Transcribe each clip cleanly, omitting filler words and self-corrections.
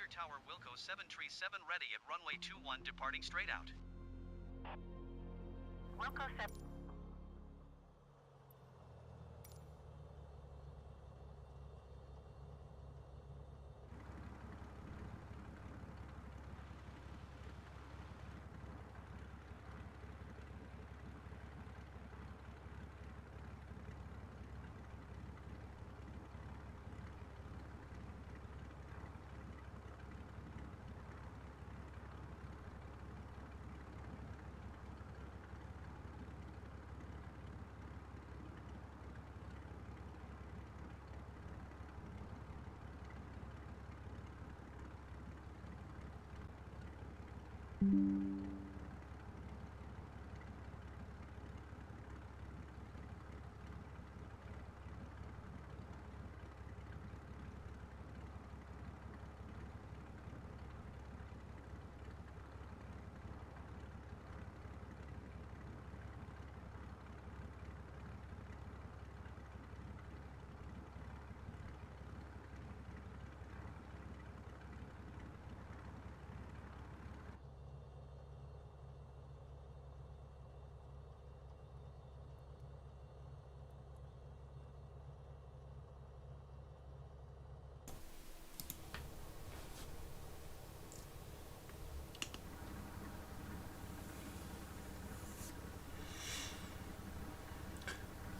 Tower Wilco 737 ready at runway 21 departing straight out. Wilco 7.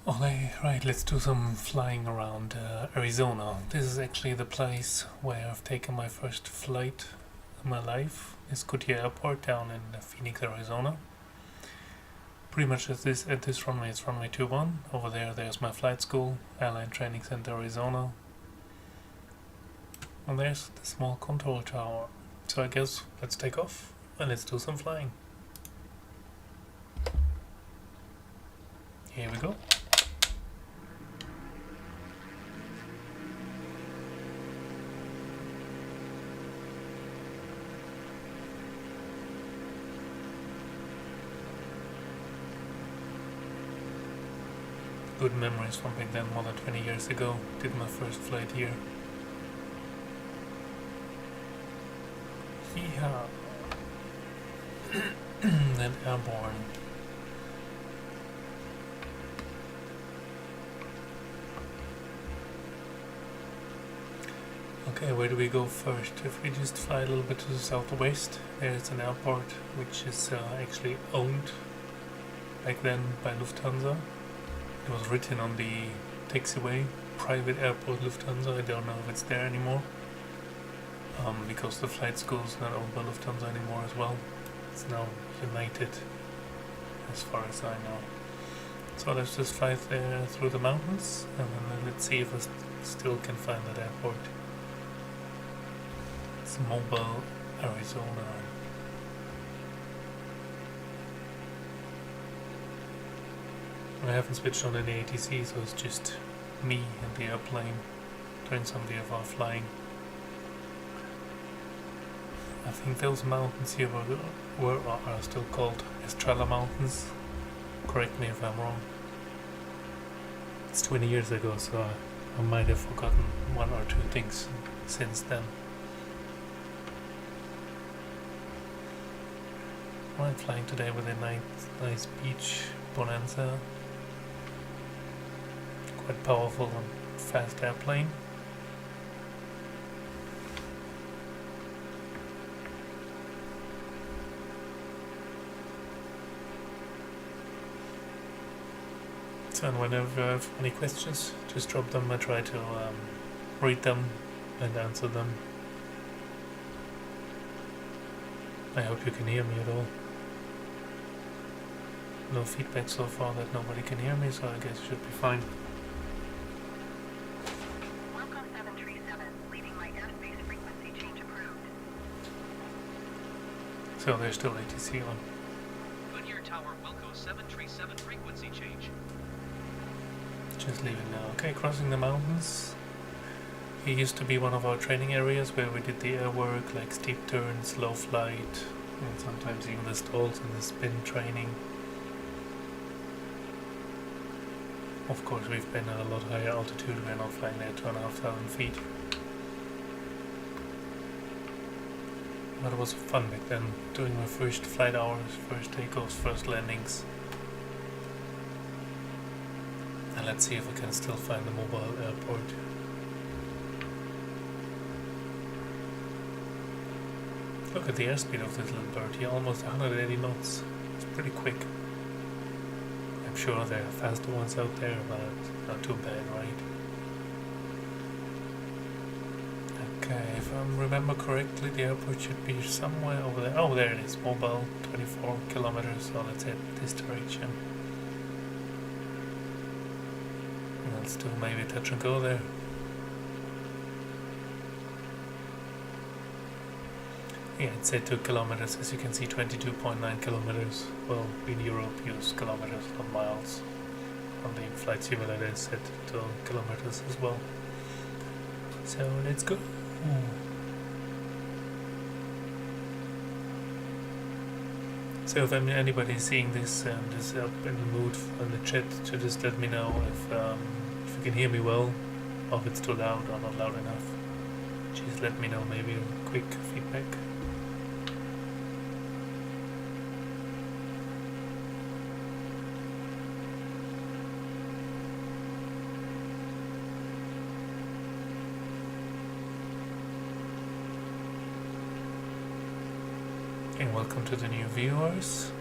Okay, right, let's do some flying around Arizona. This is actually the place where I've taken my first flight in my life. It's Goodyear Airport down in Phoenix, Arizona. Pretty much at this runway, it's runway 21. Over there's my flight school, Airline Training Center, Arizona. And there's the small control tower. So I guess let's take off and let's do some flying. Here we go. Good memories from back then, more than 20 years ago. Did my first flight here. Yeehaw! Then airborne. Okay, where do we go first? If we just fly a little bit to the southwest, there's an airport which is actually owned back then by Lufthansa. It was written on the taxiway, private airport Lufthansa. I don't know if it's there anymore, because the flight school is not owned by Lufthansa anymore as well. It's now United, as far as I know. So let's just fly there through the mountains, and then let's see if I still can find that airport. It's Mobile, Arizona. I haven't switched on any ATC, so it's just me and the airplane doing some VFR flying. I think those mountains here are still called Estrella Mountains. Correct me if I'm wrong. It's 20 years ago, so I might have forgotten one or two things since then. I'm flying today with a nice beach Bonanza. Quite powerful and fast airplane. So, and whenever you have any questions, just drop them. I try to read them and answer them. I hope you can hear me at all. No feedback so far that nobody can hear me, so I guess it should be fine. Wilco 737, leaving my airspace frequency change approved. So there's still ATC on. Goodyear Tower Wilco 737 frequency change. Just leaving now. Okay, crossing the mountains. It used to be one of our training areas where we did the air work, like steep turns, low flight, and sometimes even the stalls and the spin training. Of course, we've been at a lot higher altitude. We're not flying at 2,500 feet. But it was fun back then, doing my first flight hours, first takeoffs, first landings. And let's see if I can still find the mobile airport. Look at the airspeed of this little bird here, almost 180 knots. It's pretty quick. I'm sure there are faster ones out there, but not too bad, right? Okay, if I remember correctly, the airport should be somewhere over there. Oh, there it is, mobile, 24 kilometers, so let's head this direction. And let's do maybe touch and go there. Yeah, it said 2 kilometers, as you can see 22.9 kilometers. Well, in Europe use kilometers, not miles. On the flight simulator it said 2 kilometers as well. So let's go. So if anybody's seeing this and is up in the mood in the chat, to just let me know if you can hear me well, or if it's too loud or not loud enough. Just let me know, maybe a quick feedback. And welcome to the new viewers.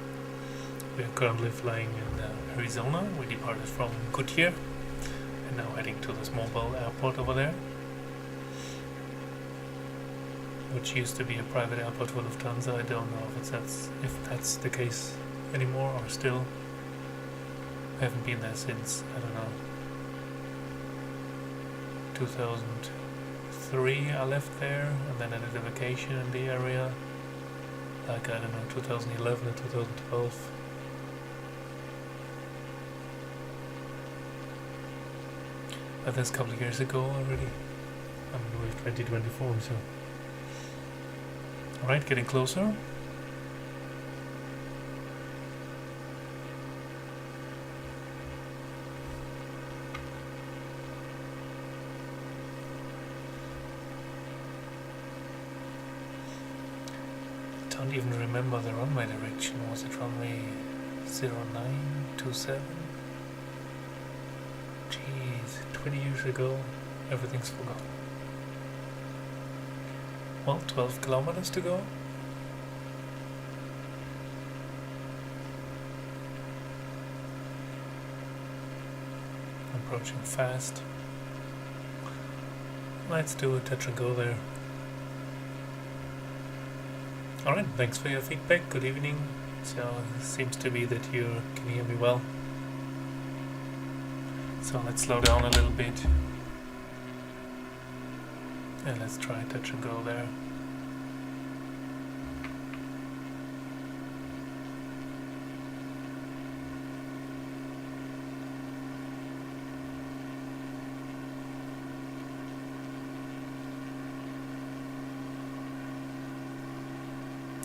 We are currently flying in Arizona. We departed from Goodyear and now heading to this mobile airport over there, which used to be a private airport for Lufthansa. I don't know if that's the case anymore or still. I haven't been there since, I don't know, 2003 I left there, and then I did a vacation in the area. Like, I don't know, 2011 and 2012. But that's a couple of years ago already. I mean, we're 2024, so. Alright, getting closer. I don't even remember the runway direction. Was it runway 0927? Jeez, 20 years ago, everything's forgotten. Well, 12 kilometers to go. Approaching fast. Let's do a touch and go there. Alright, thanks for your feedback, good evening. So it seems to be that you can hear me well. So let's slow down a little bit. And let's try touch and go there.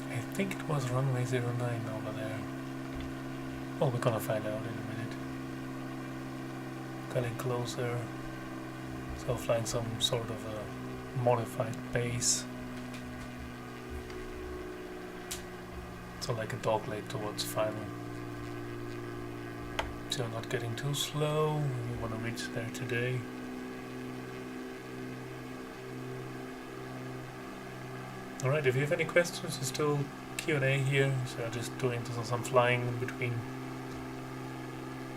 I think it was runway 09 over there. Well, we're gonna find out in a minute. Getting closer. So flying some sort of a modified base. So like a dogleg towards final. So not getting too slow. We want to reach there today. Alright, if you have any questions, there's still Q&A here, so I'm just doing some flying in between.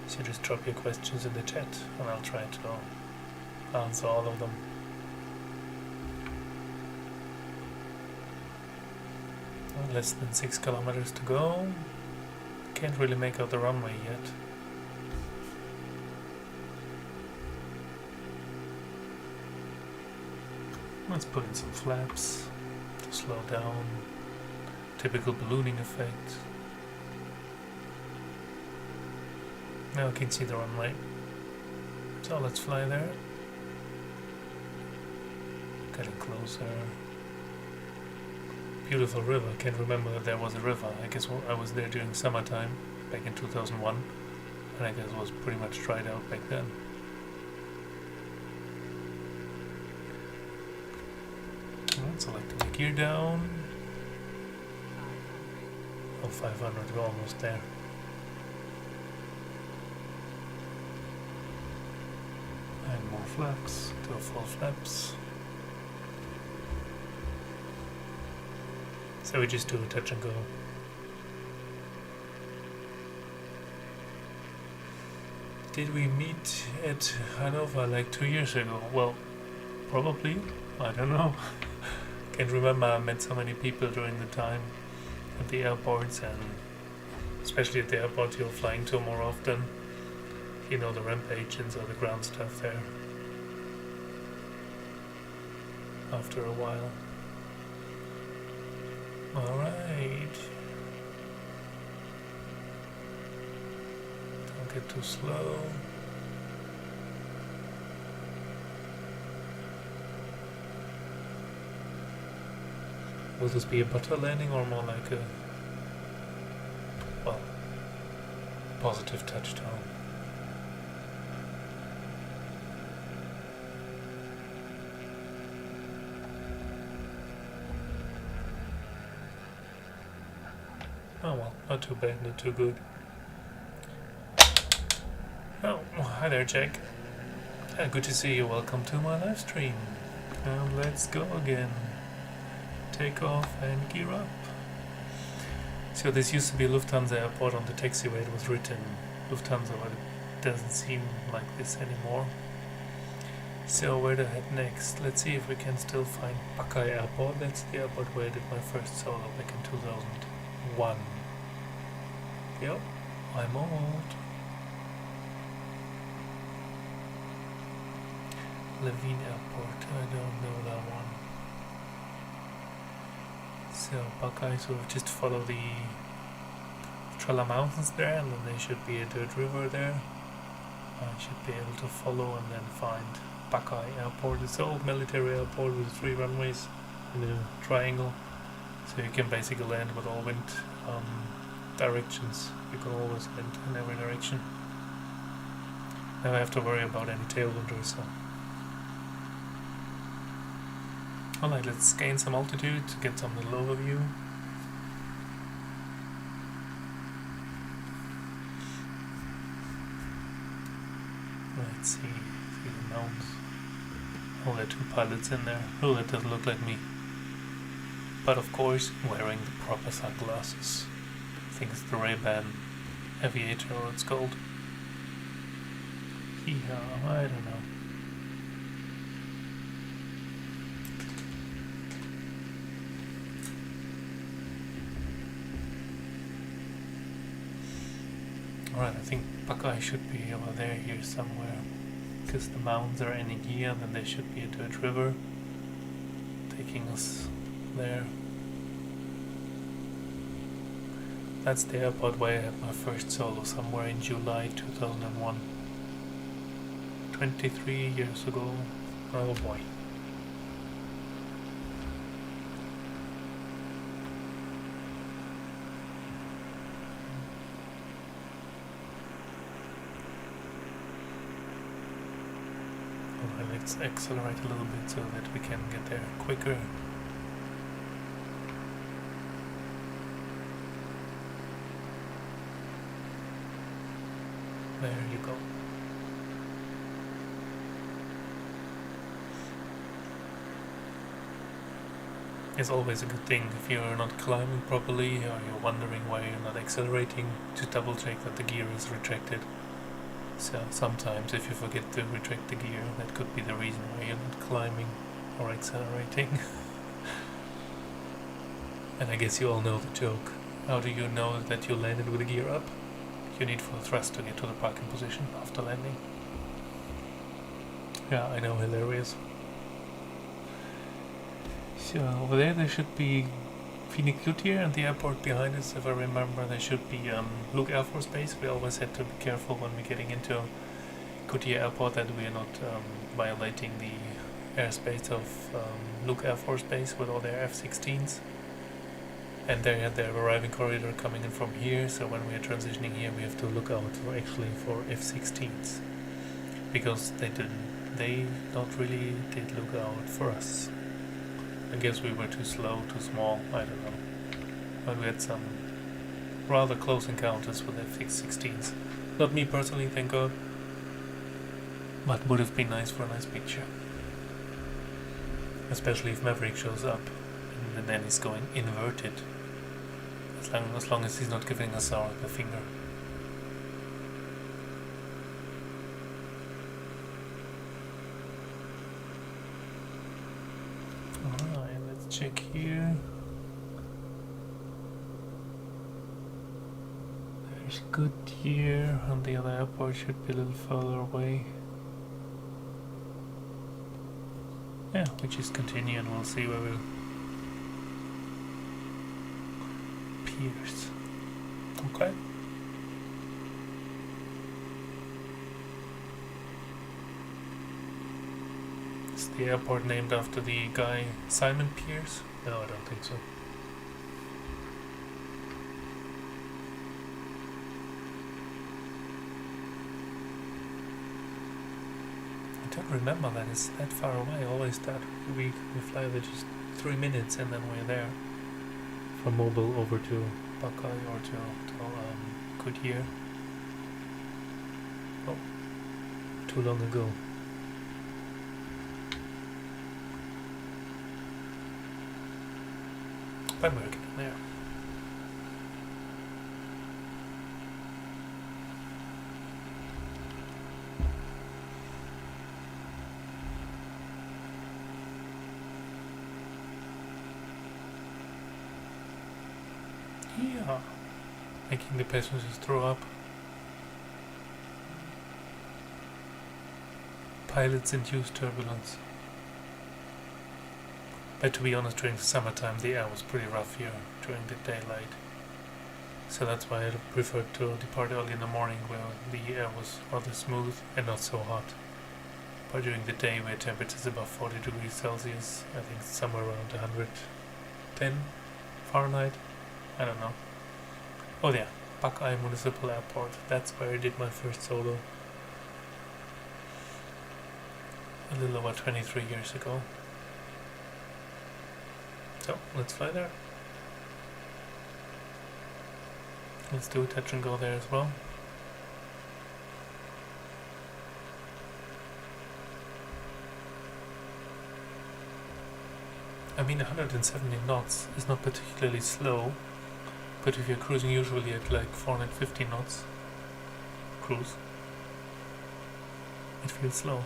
So just drop your questions in the chat and I'll try to answer all of them. Less than 6 kilometers to go. Can't really make out the runway yet. Let's put in some flaps to slow down. Typical ballooning effect. Now I can see the runway. So let's fly there. Getting closer. Beautiful river. I can't remember that there was a river. I guess I was there during summertime back in 2001, and I guess it was pretty much dried out back then. Selecting the gear down. Oh, 500, we're almost there. And more flaps, 2 full flaps. So we just do a touch and go. Did we meet at Hanover like 2 years ago? Well, probably. I don't know. Can't remember. I met so many people during the time at the airports, and especially at the airport you're flying to more often. You know the ramp agents or the ground staff there. After a while. Alright. Don't get too slow. Will this be a butter landing or more like a, well, positive touchdown? Oh well, not too bad, not too good. Oh, hi there, Jack. Good to see you. Welcome to my live stream. And let's go again. Take off and gear up. So this used to be Lufthansa airport. On the taxiway it was written Lufthansa, but it doesn't seem like this anymore. So where to head next? Let's see if we can still find Pakai Airport. That's the airport where I did my first solo back in 2001. Yep, I'm old. Levine Airport, I don't know that one. So Pakai, so just follow the Trella Mountains there, and then there should be a dirt river there. I should be able to follow and then find Pakai Airport. It's an old military airport with 3 runways in a triangle. So you can basically land with all wind directions. You can always land in every direction. Never have to worry about any tailwind or so. Alright, let's gain some altitude to get some little overview. Let's see the mountains. Oh, there are 2 pilots in there. Oh, that doesn't look like me. But of course, wearing the proper sunglasses. I think it's the Ray-Ban Aviator, or it's called. Yeah, I don't know. Alright, I think Pakai should be over there here somewhere. Because the mountains are ending here, then there should be a dirt river taking us there. That's the airport where I had my first solo, somewhere in July 2001. 23 years ago. Oh boy. Let's accelerate a little bit so that we can get there quicker. There you go. It's always a good thing if you're not climbing properly or you're wondering why you're not accelerating, to double check that the gear is retracted. So sometimes if you forget to retract the gear, that could be the reason why you're not climbing or accelerating. And I guess you all know the joke. How do you know that you landed with the gear up? You need full thrust to get to the parking position after landing. Yeah, I know, hilarious. So over there should be Phoenix Coutier, and the airport behind us, if I remember, there should be Luke Air Force Base. We always had to be careful when we're getting into Coutier Airport that we are not violating the airspace of Luke Air Force Base with all their F-16s. And they had their arriving corridor coming in from here, so when we are transitioning here we have to look out for F-16s. Because they not really did look out for us. I guess we were too slow, too small, I don't know. But we had some rather close encounters with F-16s. Not me personally, thank God. But would have been nice for a nice picture. Especially if Maverick shows up and then he's going inverted. As long as he's not giving us the finger. Alright, let's check here. There's good here, and the other airport should be a little further away. Yeah, we just continue and we'll see where we'll pierce. Okay. Is the airport named after the guy Simon Pierce? No, I don't think so. I don't remember that it's that far away. I always thought we fly there just 3 minutes and then we're there. From Mobile over to Buckeye or to Goodyear. Oh, too long ago. But we're getting there. Yeah, making the passengers throw up. Pilots-induced turbulence. But to be honest, during the summertime the air was pretty rough here during the daylight. So that's why I preferred to depart early in the morning where the air was rather smooth and not so hot. But during the day we had temperatures above 40 degrees Celsius, I think somewhere around 110 Fahrenheit. I don't know. Oh yeah, Buckeye Municipal Airport. That's where I did my first solo. A little over 23 years ago. So, let's fly there. Let's do a touch and go there as well. I mean, 170 knots is not particularly slow. But if you're cruising usually at like 450 knots cruise, it feels slow.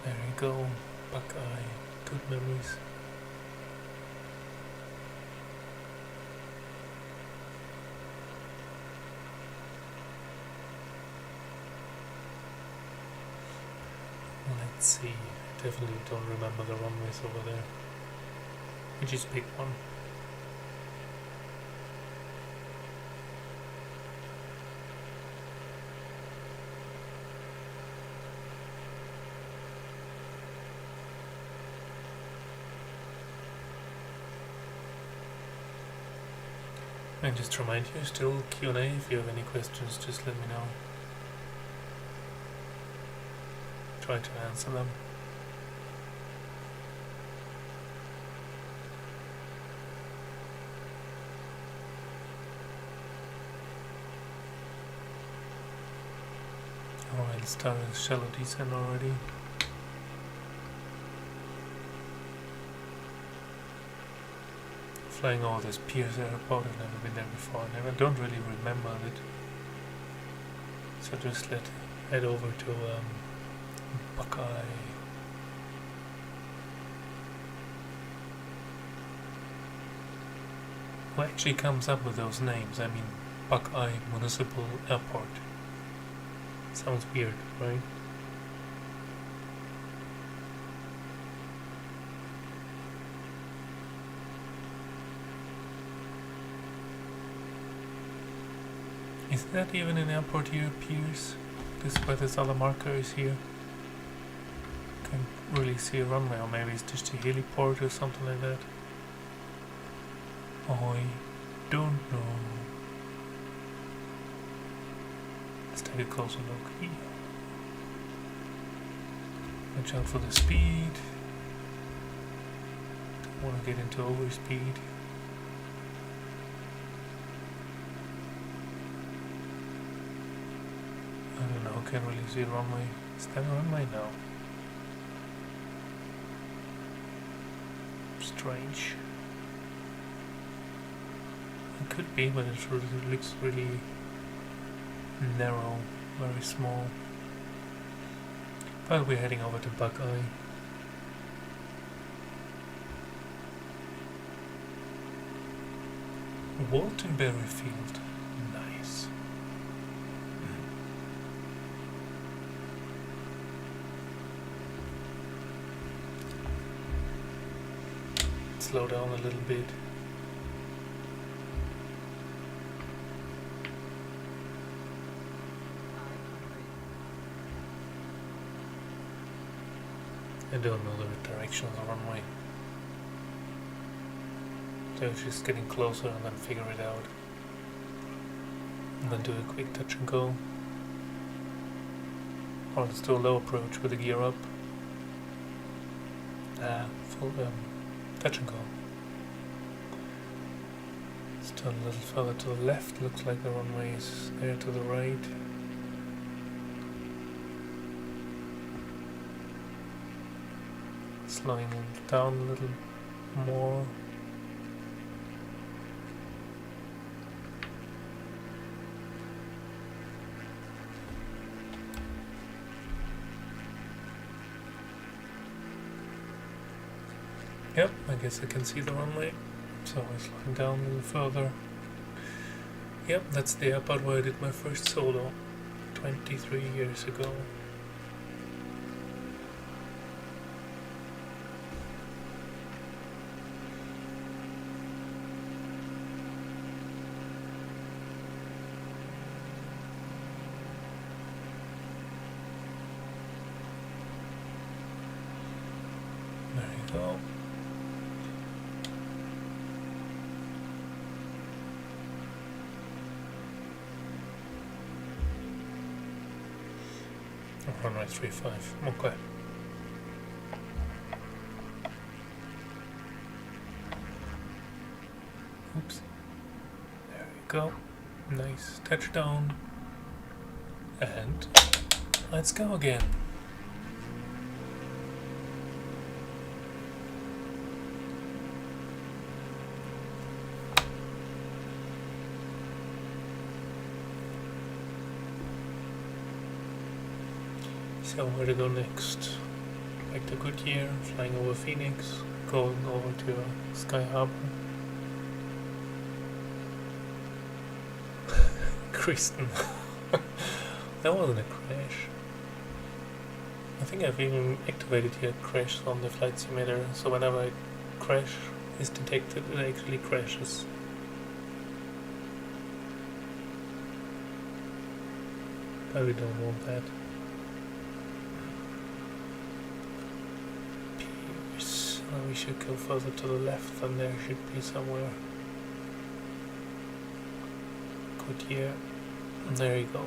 There you go, Buckeye, good memories. Let's see. Definitely don't remember the runways over there. We just picked one. And just to remind you, still Q&A. If you have any questions, just let me know. Try to answer them. Alright, let's start a shallow descent already. Flying over this Pierce Airport, I've never been there before, I don't really remember it. So just head over to Buckeye. Who actually comes up with those names? I mean, Buckeye Municipal Airport. Sounds weird, right? Is that even an airport here, Pierce? This is where this other marker is here. Can't really see a runway, or maybe it's just a heliport or something like that. I don't know. Let's take a closer look here. Watch out for the speed. want to get into overspeed. I don't know, can't really see the runway. Is that a runway now? Strange. It could be, but it looks really narrow, very small. But we're heading over to Buckeye. Waltonberry Field. Nice. Slow down a little bit. I don't know the direction of the runway. So just getting closer and then figure it out. And then do a quick touch and go. Or let's do a low approach with the gear up. Full touch and go. Let's turn a little further to the left. Looks like the runway is there to the right. Slowing down a little more. Yep, I guess I can see the runway, so I'm slowing down a little further. Yep, that's the airport where I did my first solo 23 years ago. There you go. Runway 35, okay. Oops. There we go. Nice touchdown. And let's go again. So where to go next? Back to Goodyear, flying over Phoenix, going over to Sky Harbor. Kristen. That wasn't a crash. I think I've even activated here crash on the flight simulator, so whenever I crash is detected, it actually crashes. But we don't want that. We should go further to the left, and there should be somewhere. Goodyear. And there you go.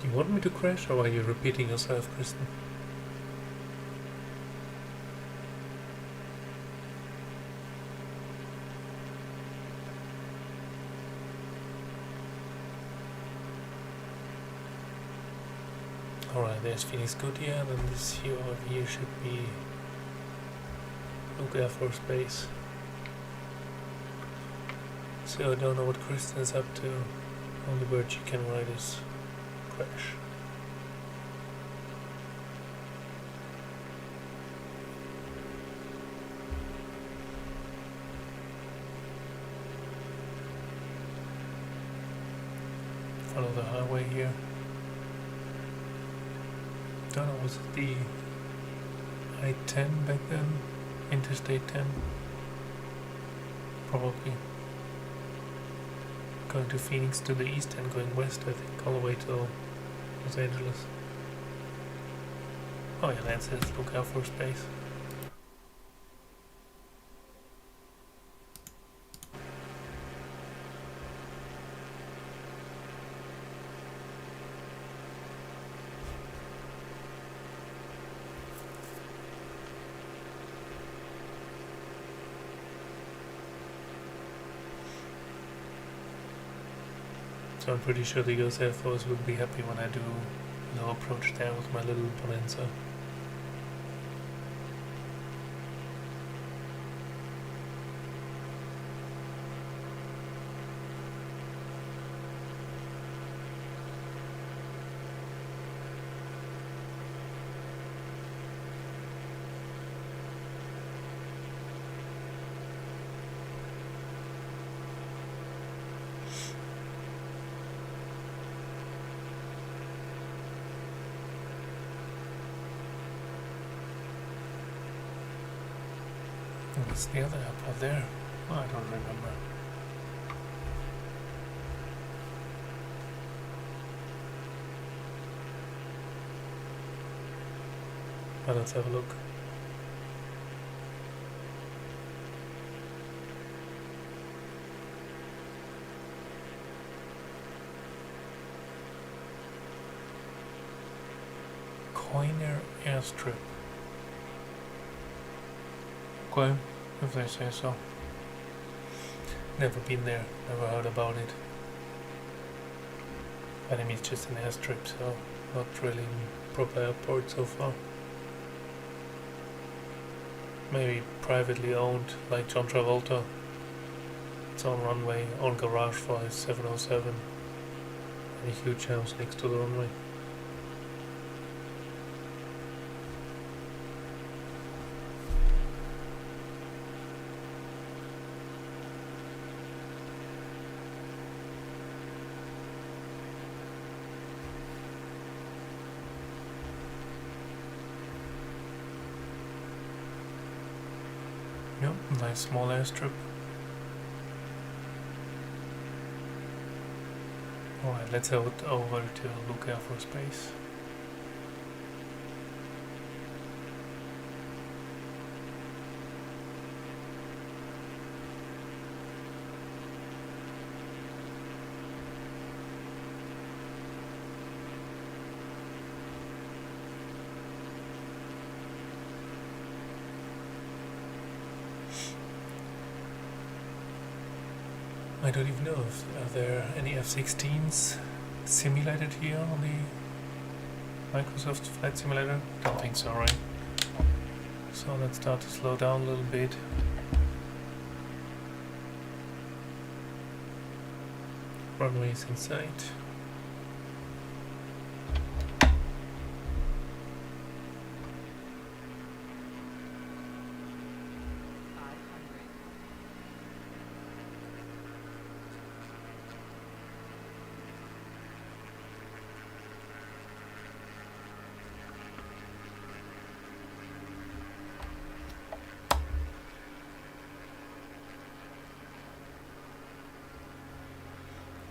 You want me to crash, or are you repeating yourself, Kristen? Alright, there's Phoenix Goodyear, and this here over here should be Luke Air Force Base. So I don't know what Kristen is up to. Only word she can write is crash. Follow the highway here. Don't know, was it the I-10 back then? Interstate 10? Probably. Going to Phoenix to the east and going west, I think, all the way to Los Angeles. Oh yeah, that says look out for space. So I'm pretty sure the US Air Force will be happy when I do low approach there with my little Bonanza. What's the other airport there? Oh, I don't remember. But let's have a look. Coiner Airstrip. Okay, if they say so. Never been there, never heard about it. But I mean, it's just an airstrip, so not really proper airport so far. Maybe privately owned, like John Travolta. Its own runway, own garage for his 707. And a huge house next to the runway. Yep, nice small airstrip. Alright, let's head over to look out for space. I don't even know if there are any F-16s simulated here on the Microsoft Flight Simulator. Don't think so, right? So let's start to slow down a little bit. Runways in sight.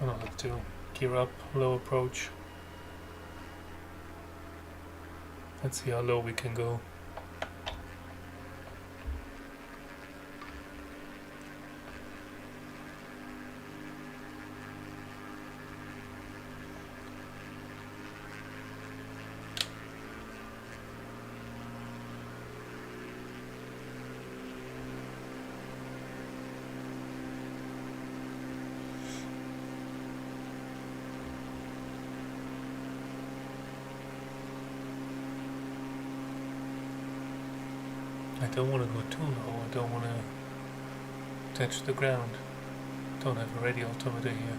Another two. Gear up, low approach. Let's see how low we can go. I don't want to go too low, I don't want to touch the ground. Don't have a radio altimeter here.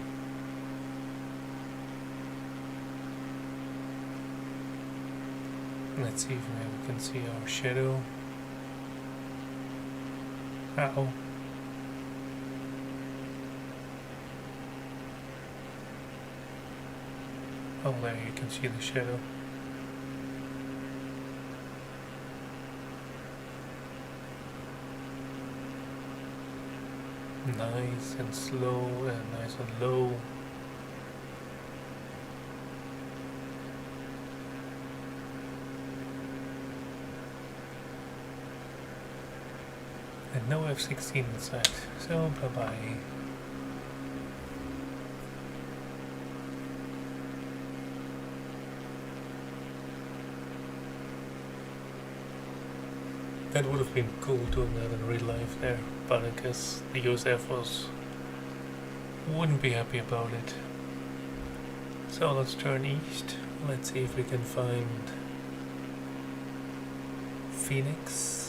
Let's see if maybe we can see our shadow. Ow. Oh, there you can see the shadow. Nice and slow and nice and low. And no F-16 inside, so bye-bye. That would have been cool doing that in real life there, but I guess the US Air Force wouldn't be happy about it. So let's turn east. Let's see if we can find Phoenix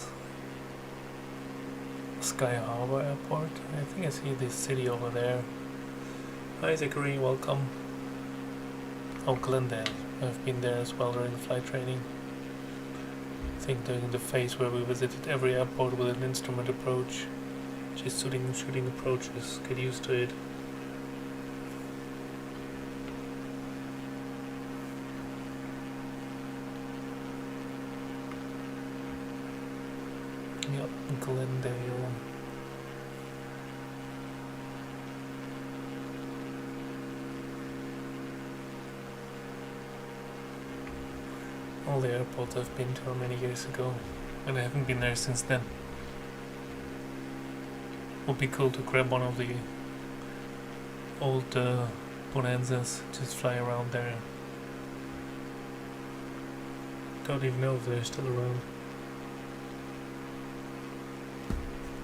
Sky Harbor Airport. I think I see this city over there. Hi Zachary, welcome. Oh, Glendale. I've been there as well during flight training. I think during the phase where we visited every airport with an instrument approach. Just shooting approaches. Get used to it. Yep, Glendale. All the airports I've been to are many years ago, and I haven't been there since then. Would be cool to grab one of the old Bonanzas, just fly around there. Don't even know if they're still around.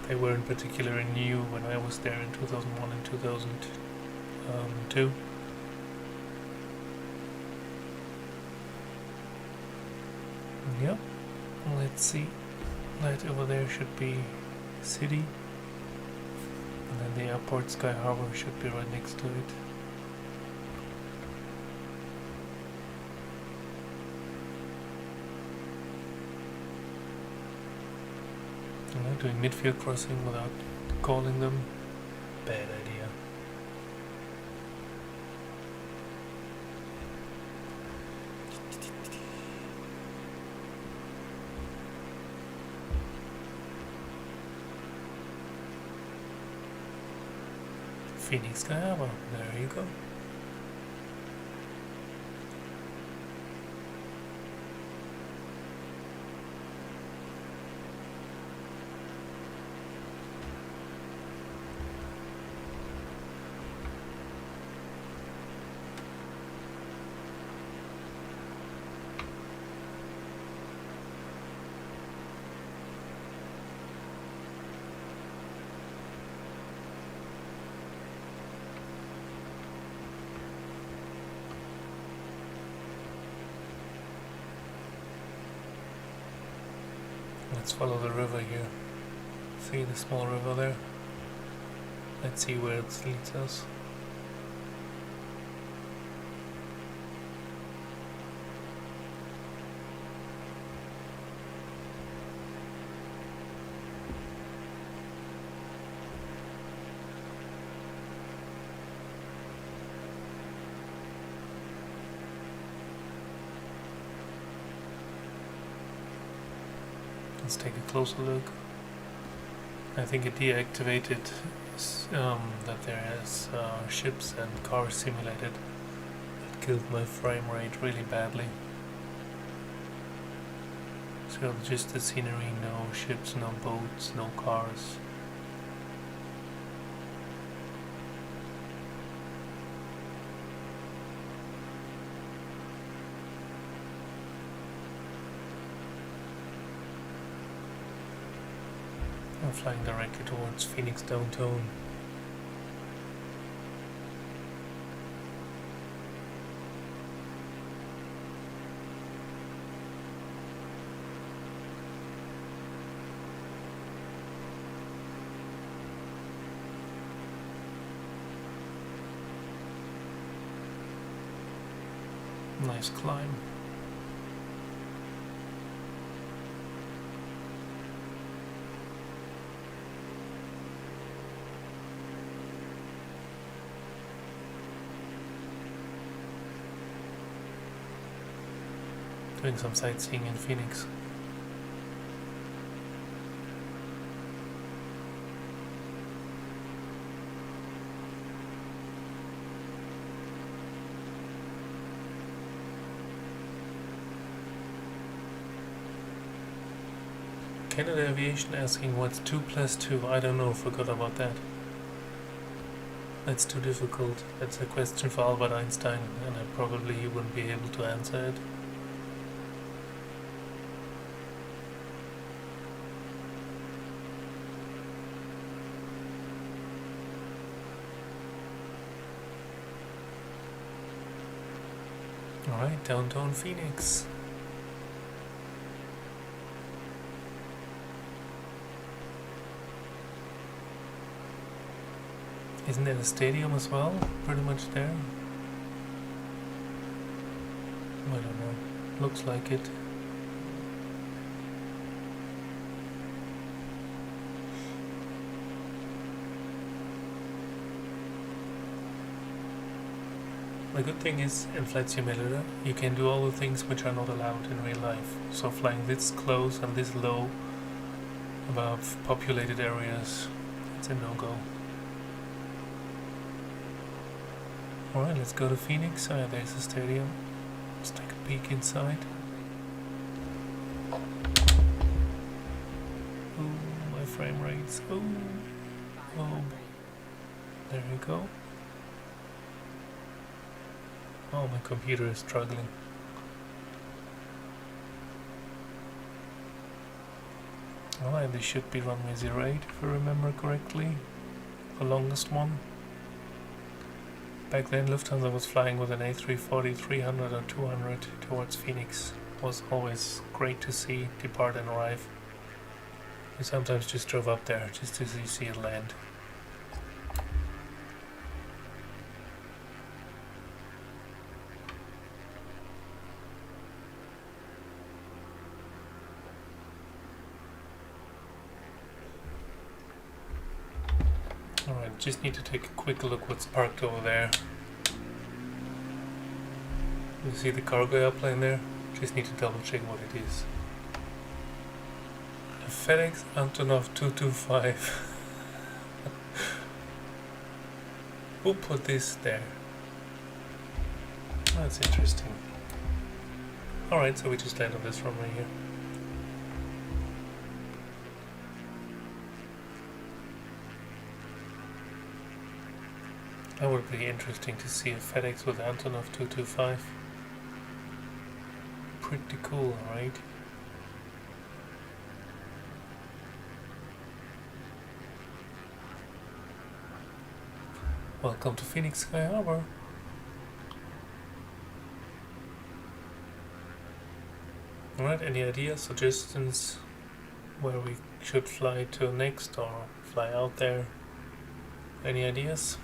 They weren't particularly new when I was there in 2001 and 2002. Yep, let's see. Right over there should be city, and then the airport Sky Harbor should be right next to it. Doing midfield crossing without calling them, bad idea. Phoenix Sky Harbor, there you go. Let's follow the river here. See the small river there? Let's see where it leads us. Let's take a closer look. I think it deactivated that there is ships and cars simulated. It killed my frame rate really badly. So just the scenery, no ships, no boats, no cars. I'm flying directly towards Phoenix downtown. Nice climb. Doing some sightseeing in Phoenix. Canada Aviation asking what's 2 plus 2. I don't know, forgot about that. That's too difficult. That's a question for Albert Einstein, and I probably wouldn't be able to answer it. Alright, downtown Phoenix. Isn't there a stadium as well? Pretty much there. I don't know. Looks like it. The good thing is, in Flight Simulator, you can do all the things which are not allowed in real life. So flying this close and this low above populated areas, it's a no-go. Alright, let's go to Phoenix. Oh yeah, there's the stadium. Let's take a peek inside. Ooh, my frame rates. Ooh. Oh. There you go. Oh, my computer is struggling. Alright, this should be runway 08 if I remember correctly. The longest one. Back then Lufthansa was flying with an A340 300 or 200 towards Phoenix. It was always great to see depart and arrive. We sometimes just drove up there just to see it land. Alright, just need to take a quick look what's parked over there. You see the cargo airplane there? Just need to double check what it is. A FedEx Antonov 225. Who put this there? That's interesting. Alright, so we just land on this runway here. That would be interesting to see a FedEx with Antonov 225. Pretty cool, right? Welcome to Phoenix Sky Harbor. Alright, any ideas, suggestions where we should fly to next or fly out there? Any ideas?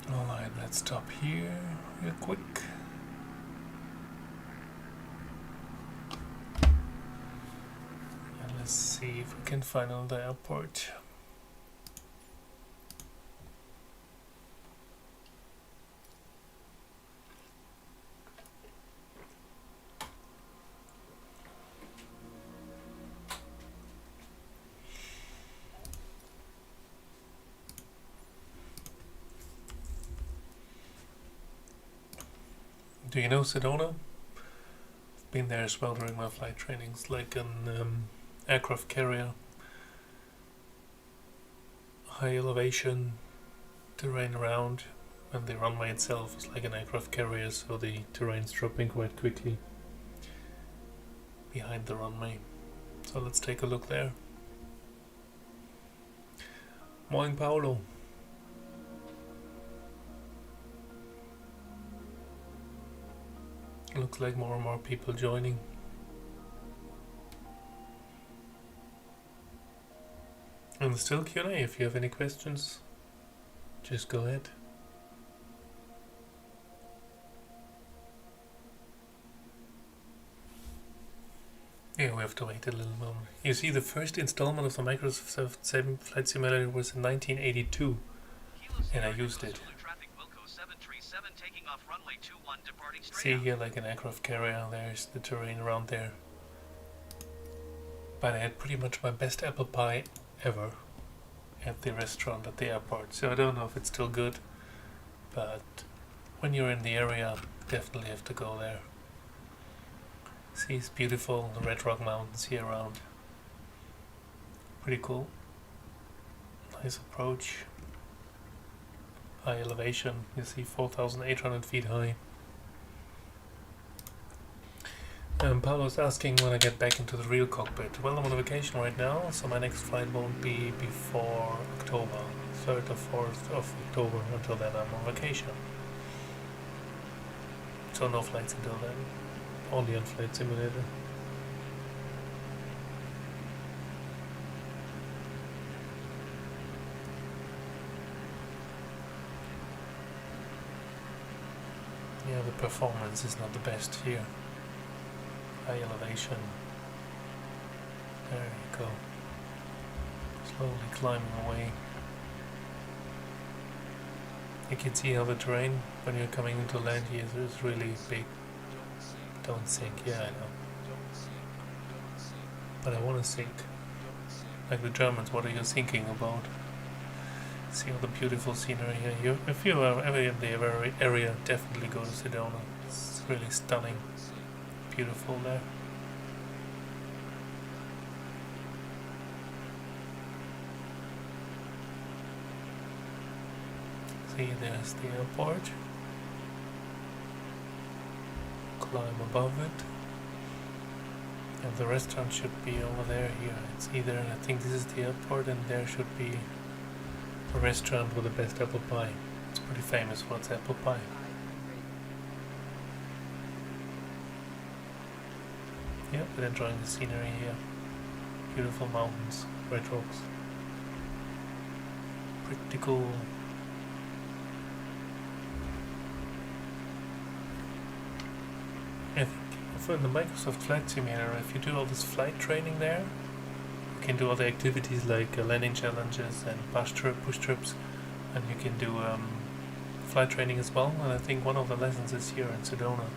Alright, let's stop here real quick. And let's see if we can find another airport. Do you know Sedona? I've been there as well during my flight trainings, like an aircraft carrier. High elevation, terrain around, and the runway itself is like an aircraft carrier, so the terrain's dropping quite quickly behind the runway. So let's take a look there. Morning, Paolo. Looks like more and more people joining. And still Q&A, if you have any questions, just go ahead. Yeah, we have to wait a little moment. You see, the first installment of the Microsoft 7 Flight Simulator was in 1982, and I used it. See here, like an aircraft carrier, there's the terrain around there. But I had pretty much my best apple pie ever at the restaurant at the airport. So I don't know if it's still good, but when you're in the area, definitely have to go there. See, it's beautiful, the Red Rock Mountains here around. Pretty cool. Nice approach. High elevation, you see 4,800 feet high. Paolo's asking when I get back into the real cockpit. Well, I'm on vacation right now, so my next flight won't be before October, 3rd or 4th of October. Until then I'm on vacation. So no flights until then. Only on Flight Simulator. Yeah, the performance is not the best here. High elevation. There you go. Slowly climbing away. You can see how the terrain, when you're coming into land here, is really big. Don't sink, yeah, I know. But I want to sink. Like the Germans, what are you thinking about? See all the beautiful scenery here. If you are ever in the area, definitely go to Sedona. It's really stunning. Beautiful there. See, there's the airport. Climb above it. And the restaurant should be over there here. It's either, I think this is the airport, and there should be a restaurant with the best apple pie. It's pretty famous for its apple pie. Yeah, but enjoying the scenery here. Beautiful mountains, red rocks. Pretty cool. I think for the Microsoft Flight Simulator, if you do all this flight training there, you can do all the activities like landing challenges and push trips, and you can do flight training as well. And I think one of the lessons is here in Sedona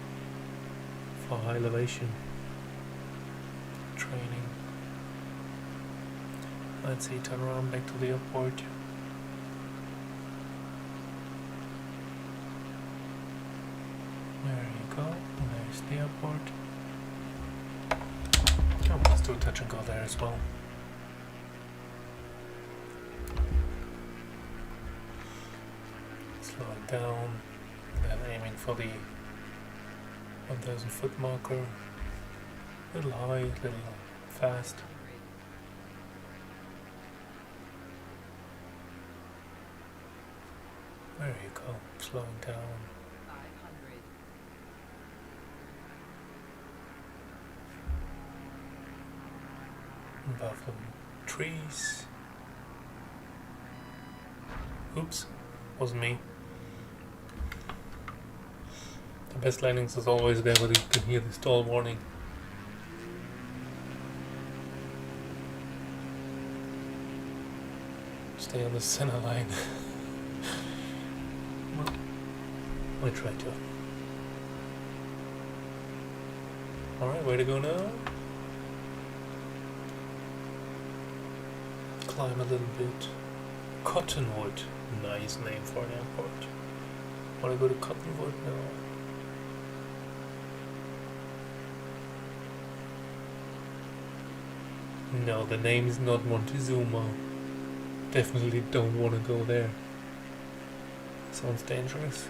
for high elevation training. Let's see, turn around back to the airport. There you go, there's the airport. Oh, let's do a touch and go there as well. Slowing down, then aiming for the 1,000 foot marker. Little high, little fast. There you go, slowing down. Above the trees. Oops, wasn't me. The best landings is always there, but you can hear the stall warning. Stay on the center line. Well, I try to. Alright, way to go now. Climb a little bit. Cottonwood. Nice name for an airport. Wanna go to Cottonwood now? No, the name is not Montezuma. Definitely don't want to go there. Sounds dangerous.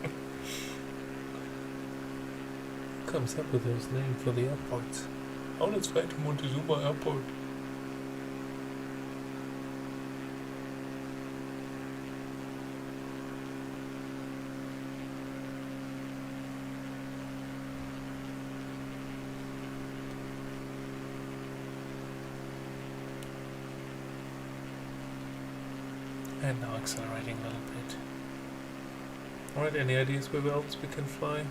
Who comes up with those names for the airports? Oh, let's fly to Montezuma Airport. And now accelerating a little bit. Alright, any ideas where else we can fly?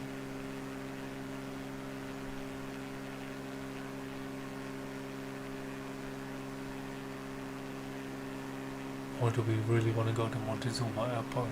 Or do we really want to go to Montezuma Airport?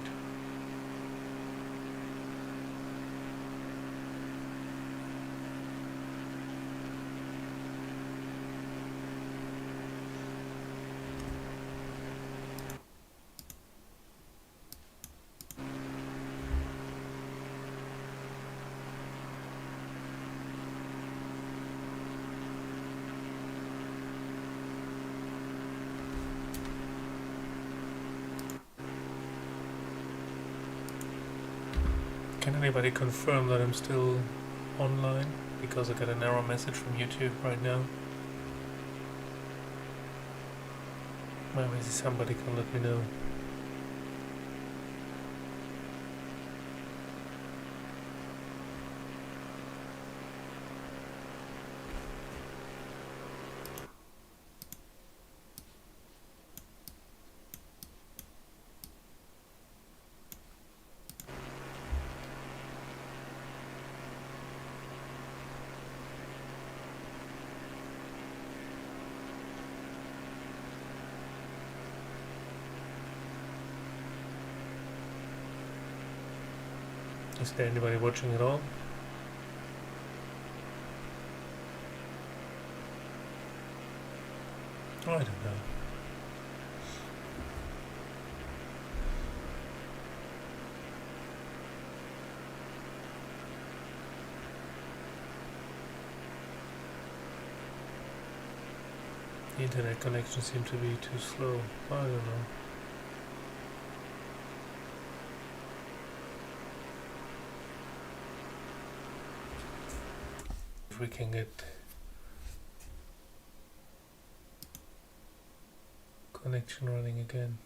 Can anybody confirm that I'm still online? Because I got an error message from YouTube right now. Maybe somebody can let me know. Is there anybody watching at all? Oh, I don't know. The internet connection seems to be too slow. I don't know. If we can get connection running again.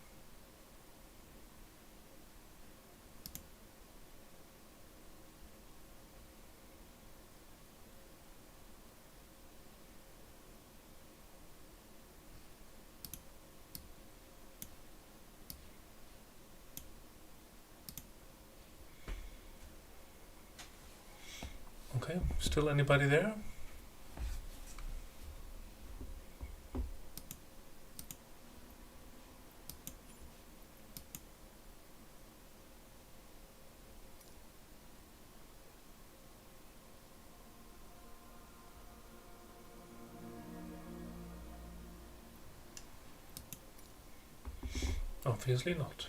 Okay, still anybody there? Obviously not.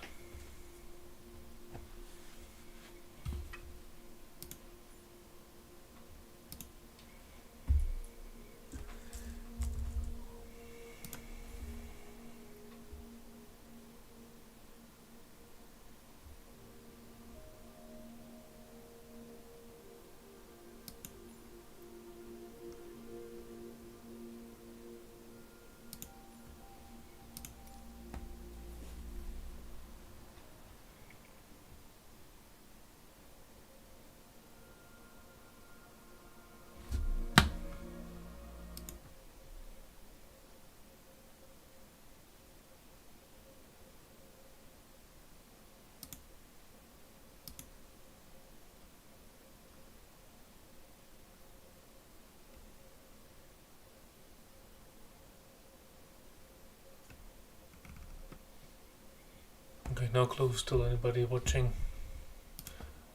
Okay, no clues, still anybody watching.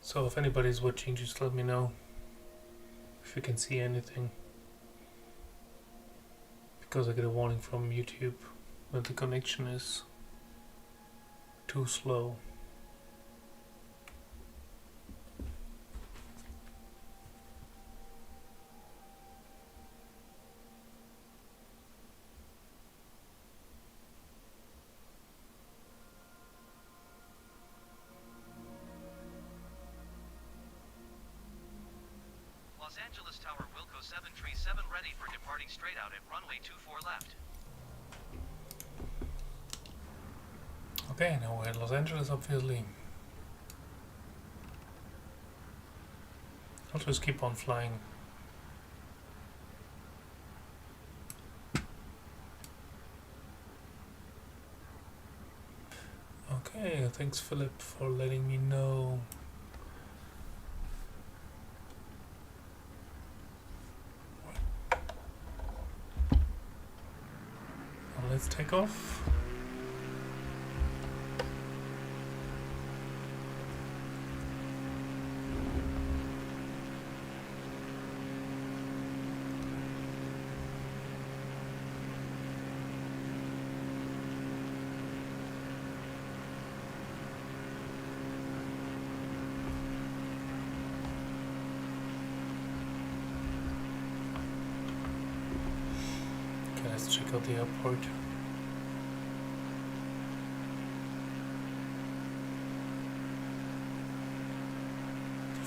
So if anybody's watching, just let me know if you can see anything. Because I get a warning from YouTube that the connection is too slow. Los Angeles Tower Wilco 737 ready for departing straight out at runway 24 left. Okay, now we're in Los Angeles, obviously. I'll just keep on flying. Okay, thanks Philip for letting me know. Well, let's take off. Let's check out the airport.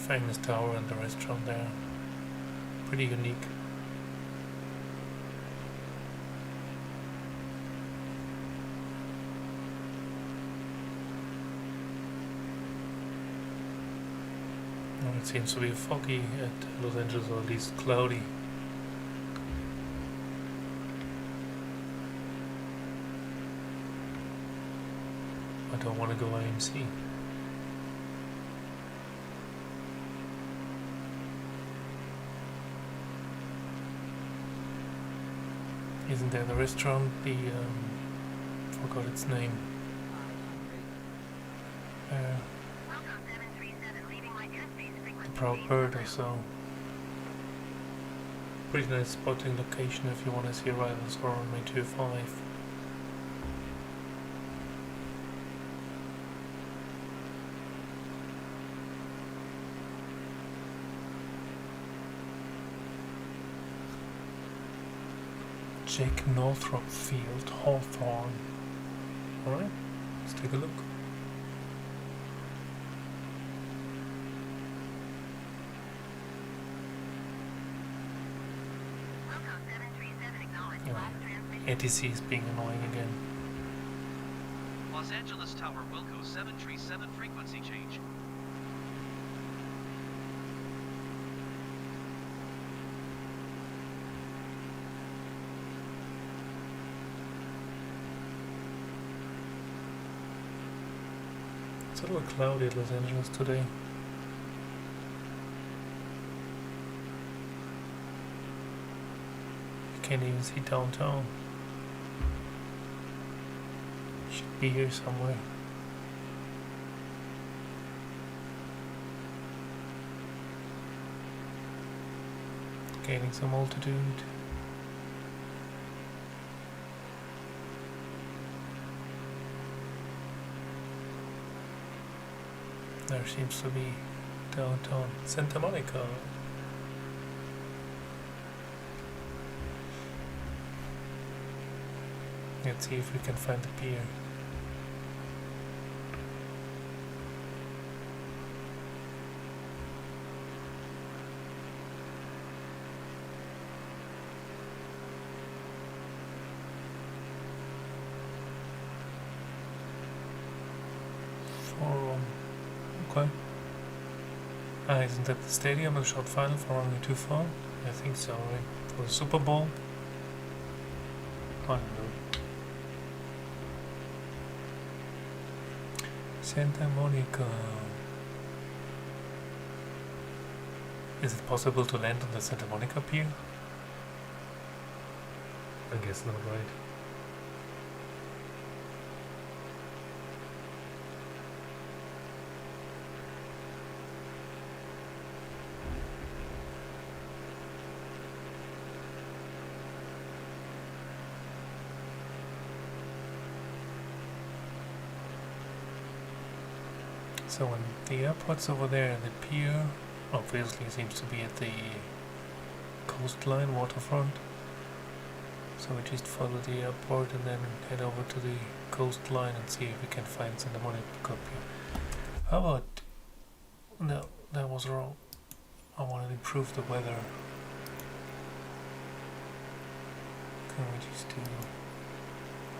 famous tower and the restaurant there. Pretty unique. Well, it seems to be foggy at Los Angeles, or at least cloudy. I don't want to go IMC. Isn't there the restaurant? Forgot its name. Welcome 737, leaving my airspace The frequency Proud change Bird or approved. so. Pretty nice spotting location if you want to see arrivals for runway 25. Jake Northrop Field, Hawthorne. Alright, let's take a look. Welcome 737, acknowledge Yeah. last transmission. ATC is being annoying again. Los Angeles Tower Wilco 737 frequency change. It's a little cloudy at Los Angeles today. You can't even see downtown. Should be here somewhere. Gaining some altitude. There seems to be downtown Santa Monica. Let's see if we can find the pier. Forum. Okay. Isn't that the stadium, the short final for runway 24? I think so, right? For the Super Bowl? I don't know. Santa Monica. Is it possible to land on the Santa Monica pier? I guess not, right? So when the airport's over there, the pier obviously seems to be at the coastline, waterfront. So we just follow the airport and then head over to the coastline and see if we can find Santa Monica pier. How about... No, that was wrong. I want to improve the weather. Can we just do...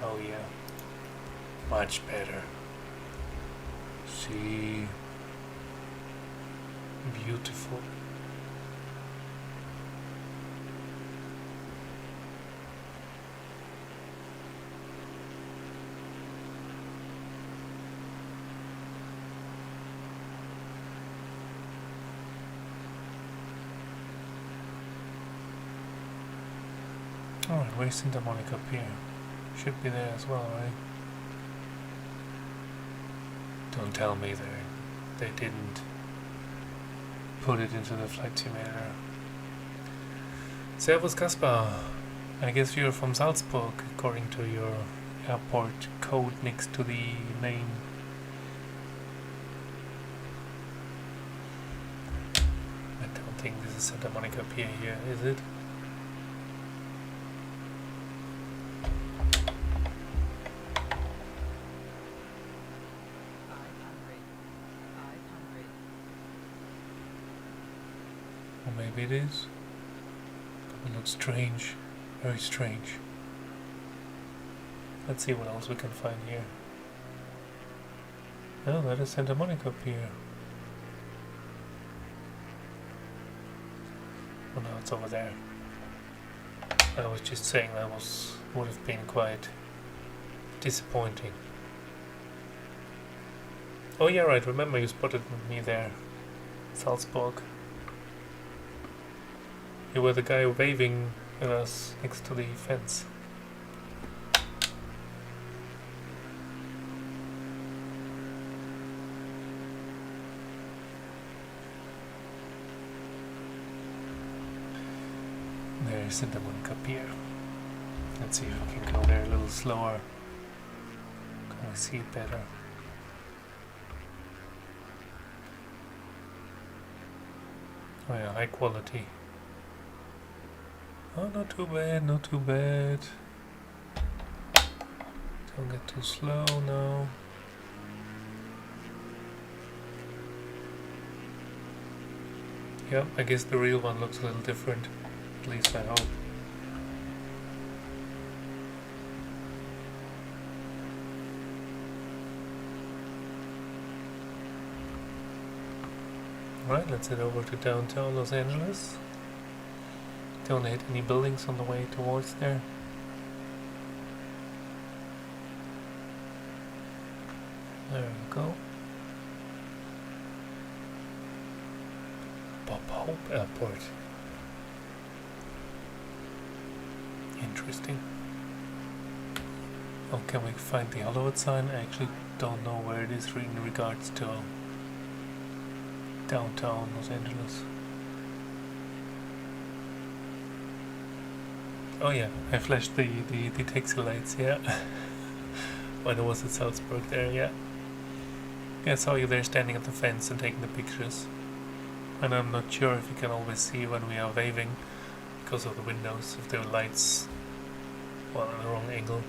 Oh yeah. Much better. See, beautiful. Alright, where's Santa Monica Pier? Should be there as well, right? Don't tell me they didn't put it into the flight simulator. Servus Kaspar, I guess you're from Salzburg according to your airport code next to the name. I don't think this is Santa Monica Pier here, is it? maybe it is. But it looks strange. Very strange. Let's see what else we can find here. Oh, that is Santa Monica Pier. Oh no, it's over there. I was just saying that would have been quite disappointing. Oh yeah, right, remember you spotted me there. Salzburg. You were the guy waving at us next to the fence. There's Santa Monica Pier. Let's see if we can go there a little slower. Can we see it better? Oh yeah, high quality. Oh, not too bad, not too bad. Don't get too slow now. Yep, I guess the real one looks a little different. At least I hope. Right, let's head over to downtown Los Angeles. Don't hit any buildings on the way towards there. There we go. Bob Hope Airport. Interesting. Oh, can we find the Hollywood sign? I actually don't know where it is in regards to downtown Los Angeles. Oh yeah, I flashed the taxi lights, yeah. When I was at Salzburg there, yeah. Yeah, I saw you there standing at the fence and taking the pictures. And I'm not sure if you can always see when we are waving because of the windows, if there are lights, well, in the wrong angle.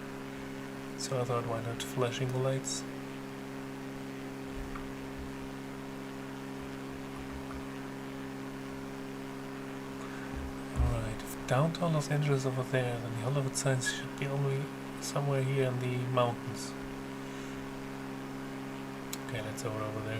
So I thought, why not flashing the lights? Alright, if downtown Los Angeles over there, then the Hollywood signs should be only somewhere here in the mountains. Okay, let's over there.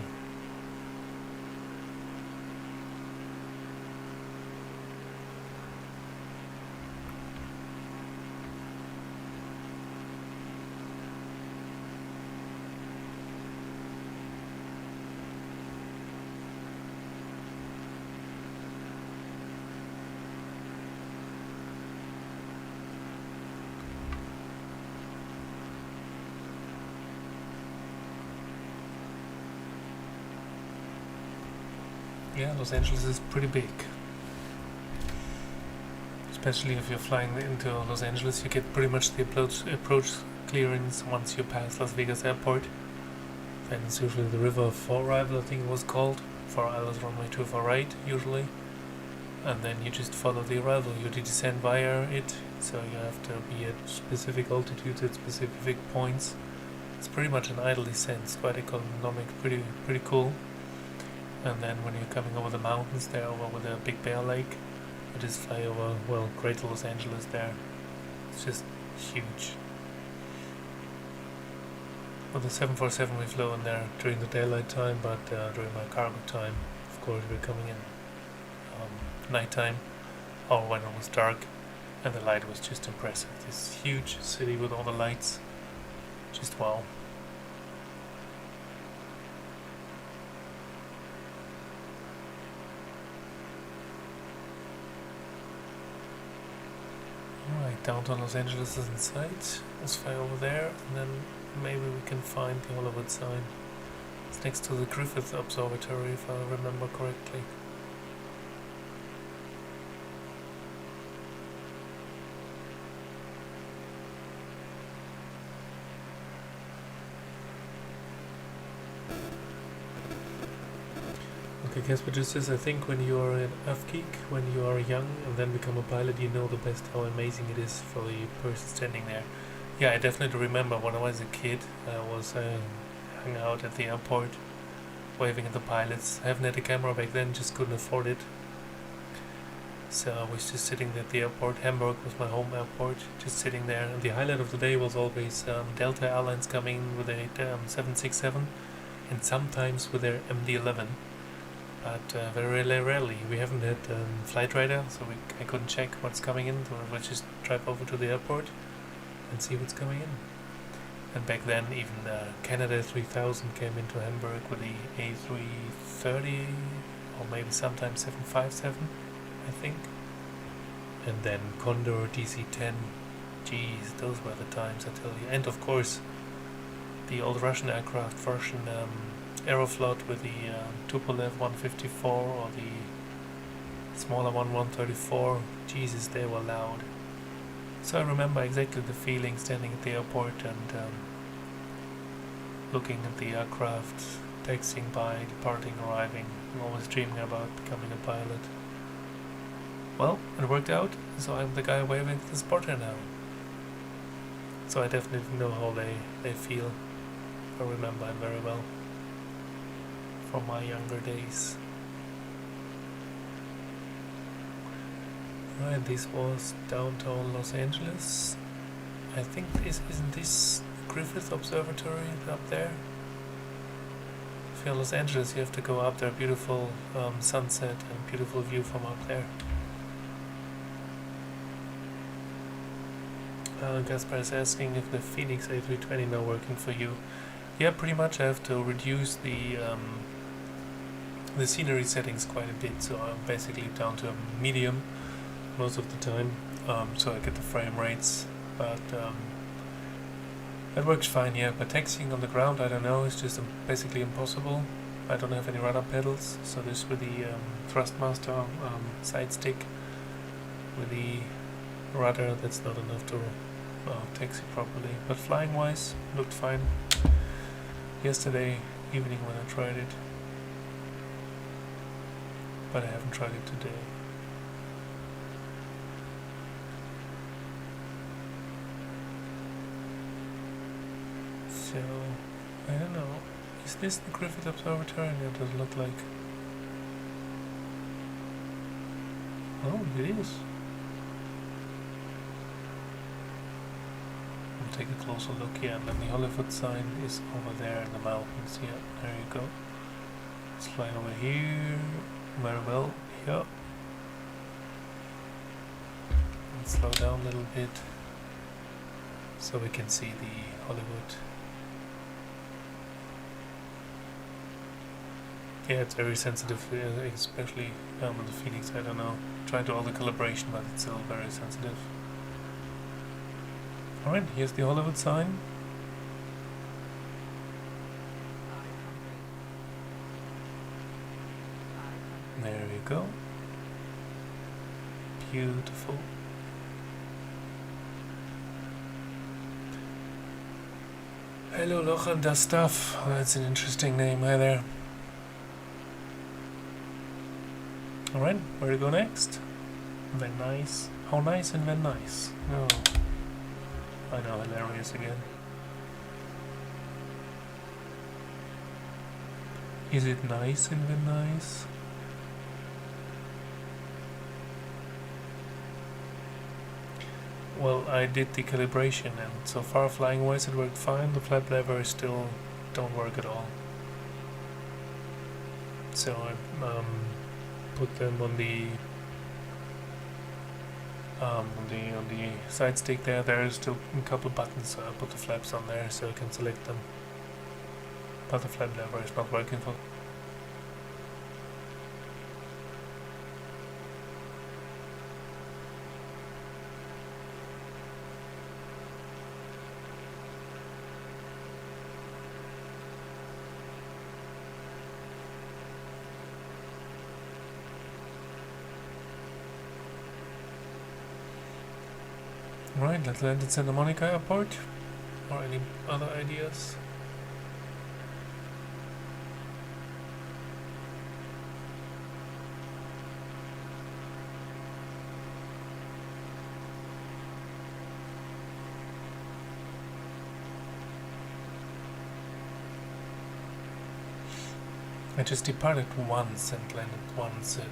Yeah, Los Angeles is pretty big. Especially if you're flying into Los Angeles, you get pretty much the approach clearance once you pass Las Vegas Airport. And it's usually the river for arrival, I think it was called. For arrival is runway 24 right, usually. And then you just follow the arrival. You descend via it, so you have to be at specific altitudes at specific points. It's pretty much an idle descent. It's quite economic, pretty cool. And then when you're coming over the mountains there, over with the Big Bear Lake, you just fly over, well, Greater Los Angeles there. It's just huge. With the 747 we flew in there during the daylight time, but during my cargo time, of course, we're coming in nighttime, or when it was dark, and the light was just impressive. This huge city with all the lights, just wow. Alright, downtown Los Angeles is in sight. Let's fly over there, and then maybe we can find the Hollywood sign. It's next to the Griffith Observatory, if I remember correctly. Okay, Casper just says, I think when you are an AFGeek, when you are young and then become a pilot, you know the best how amazing it is for the person standing there. Yeah, I definitely remember when I was a kid, I was hung out at the airport, waving at the pilots. I haven't had a camera back then, just couldn't afford it. So I was just sitting at the airport. Hamburg was my home airport, just sitting there. And the highlight of the day was always Delta Airlines coming with a 767 and sometimes with their MD-11. But very rarely. We haven't had flight radar, so I couldn't check what's coming in. So we'll just drive over to the airport and see what's coming in. And back then, even Canada 3000 came into Hamburg with the A330, or maybe sometimes 757, I think. And then Condor DC-10. Jeez, those were the times, I tell you. And of course, the old Russian aircraft version Aeroflot with the Tupolev 154 or the smaller one 134. Jesus, they were loud. So I remember exactly the feeling standing at the airport and looking at the aircraft, taxiing by, departing, arriving. I'm always dreaming about becoming a pilot. Well, it worked out, so I'm the guy waving the spotter now. So I definitely know how they feel. I remember it very well from my younger days. Right, this was downtown Los Angeles. I think isn't this Griffith Observatory up there? If you're in Los Angeles, you have to go up there. Beautiful sunset and beautiful view from up there. Gaspar is asking if the Phoenix A320 now working for you. Yeah, pretty much. I have to reduce the scenery settings quite a bit, so I'm basically down to a medium most of the time, so I get the frame rates, but that works fine. Yeah, but taxiing on the ground, I don't know, it's just basically impossible. I don't have any rudder pedals, so this with the Thrustmaster side stick with the rudder, that's not enough to taxi properly. But flying wise, looked fine yesterday evening when I tried it, but I haven't tried it today. So, I don't know. Is this the Griffith Observatory? It does look like. Oh, it is. We'll take a closer look here, and then the Hollywood sign is over there in the mountains. Yeah, there you go. Let's fly over here. Very well. Yeah. And slow down a little bit so we can see the Hollywood. Yeah, it's very sensitive, especially with the Phoenix. I don't know. Trying to all the calibration, but it's still very sensitive. Alright, here's the Hollywood sign. There we go. Beautiful. Hello, Lochen, das Stuff. Oh, that's an interesting name. Hi there. Alright, where to go next? Van Nuys. How nice in Van Nuys. Oh, I know, hilarious again. Is it nice in Van Nuys? Well, I did the calibration, and so far flying wise it worked fine. The flap levers still don't work at all. So I put them on the side stick there. There is still a couple buttons, so I put the flaps on there so I can select them. But the flap lever is not working for. Right, let's land at Santa Monica Airport. Or any other ideas? I just departed once and landed once at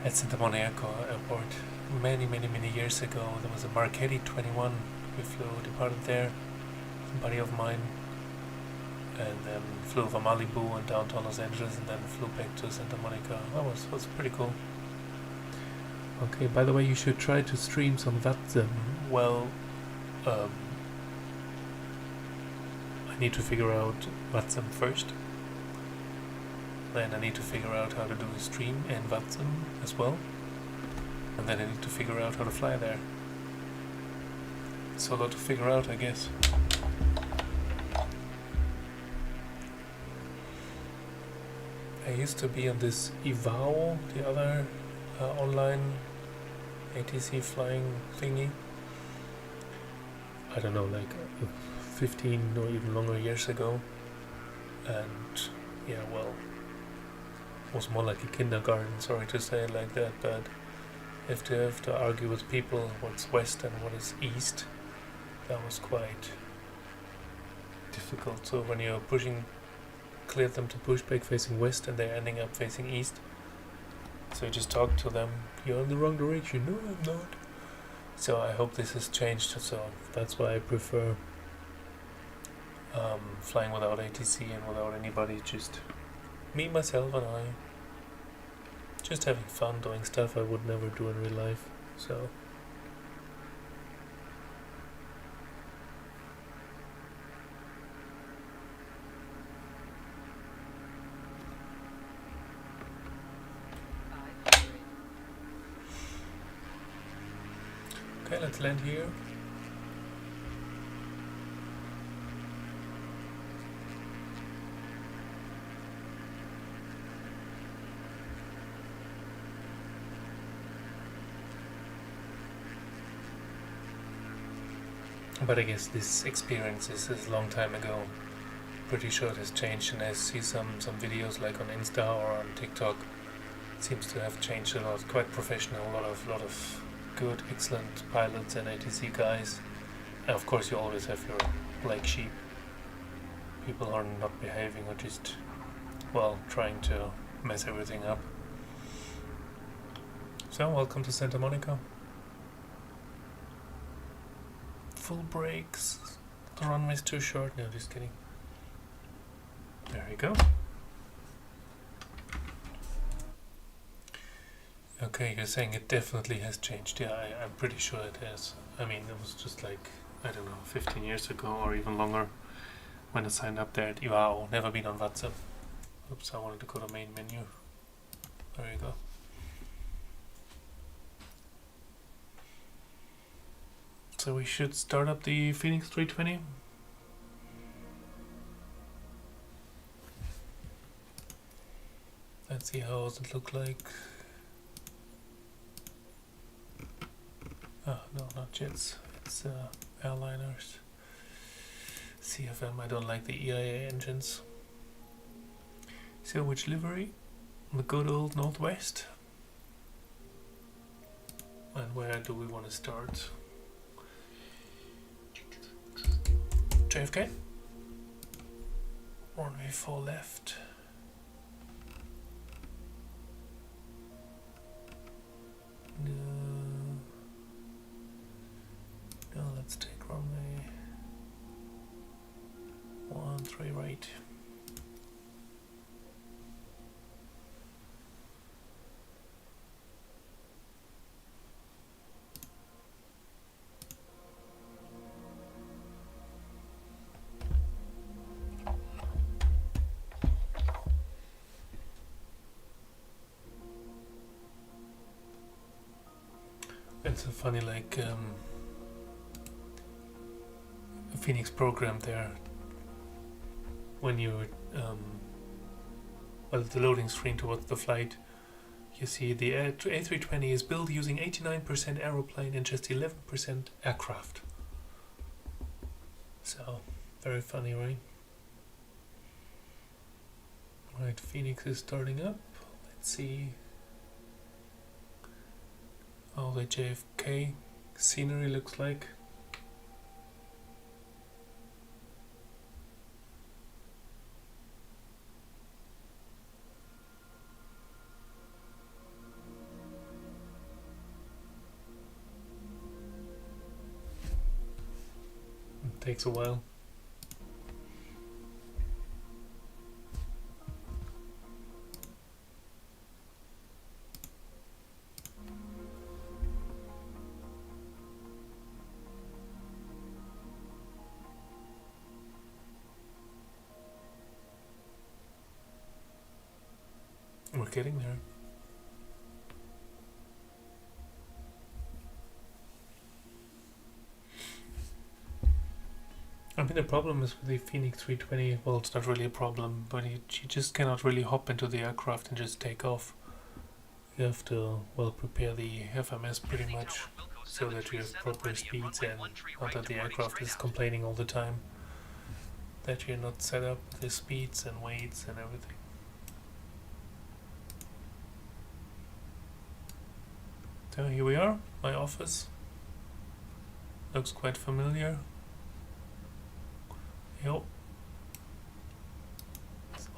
at Santa Monica Airport. Many years ago, there was a MSFS2020. We departed there, a buddy of mine, and then flew over Malibu and down to Los Angeles, and then flew back to Santa Monica. That was pretty cool. Okay, by the way, you should try to stream some VATSIM. Well, I need to figure out VATSIM first. Then I need to figure out how to do a stream in VATSIM as well. And then I need to figure out how to fly there. It's a lot to figure out, I guess. I used to be on this IVAO, the other online ATC flying thingy. I don't know, like 15 or even longer years ago. And yeah, well, it was more like a kindergarten, sorry to say it like that, but if you have to argue with people what's west and what is east, that was quite difficult. So when you're cleared them to push back facing west and they're ending up facing east, so you just talk to them, you're in the wrong direction. No, I'm not. So I hope this has changed, so that's why I prefer flying without ATC and without anybody, just me, myself and I, just having fun doing stuff I would never do in real life. So okay, let's land here. But I guess this experience is a long time ago. Pretty sure it has changed, and I see some videos like on Insta or on TikTok. It seems to have changed a lot. Quite professional, a lot of good, excellent pilots and ATC guys. And of course you always have your black sheep. People are not behaving or just, well, trying to mess everything up. So welcome to Santa Monica. Full brakes. The runway's too short. No, just kidding. There we go. Okay, you're saying it definitely has changed. Yeah, I'm pretty sure it has. I mean, it was just like, I don't know, 15 years ago or even longer when I signed up there at IVAO. Never been on WhatsApp. Oops, I wanted to go to main menu. There you go. So we should start up the Phoenix 320. Let's see how does it look like. Oh, no, not jets. It's airliners. CFM, I don't like the EIA engines. So which livery? The good old Northwest. And where do we want to start? JFK. Runway 4 left. No, let's take runway 13 right. It's a funny, like, Phoenix program there. When you, well, the loading screen towards the flight, you see the A320 is built using 89% aeroplane and just 11% aircraft. So, very funny, right? Right, Phoenix is starting up. Let's see how the JFK scenery looks like. Takes a while. We're getting there. I mean, the problem is with the Phoenix 320, well, it's not really a problem, but you just cannot really hop into the aircraft and just take off. You have to, well, prepare the FMS pretty much so that you have proper speeds and not that the aircraft is complaining all the time that you're not set up with the speeds and weights and everything. So here we are, my office. Looks quite familiar. Yo.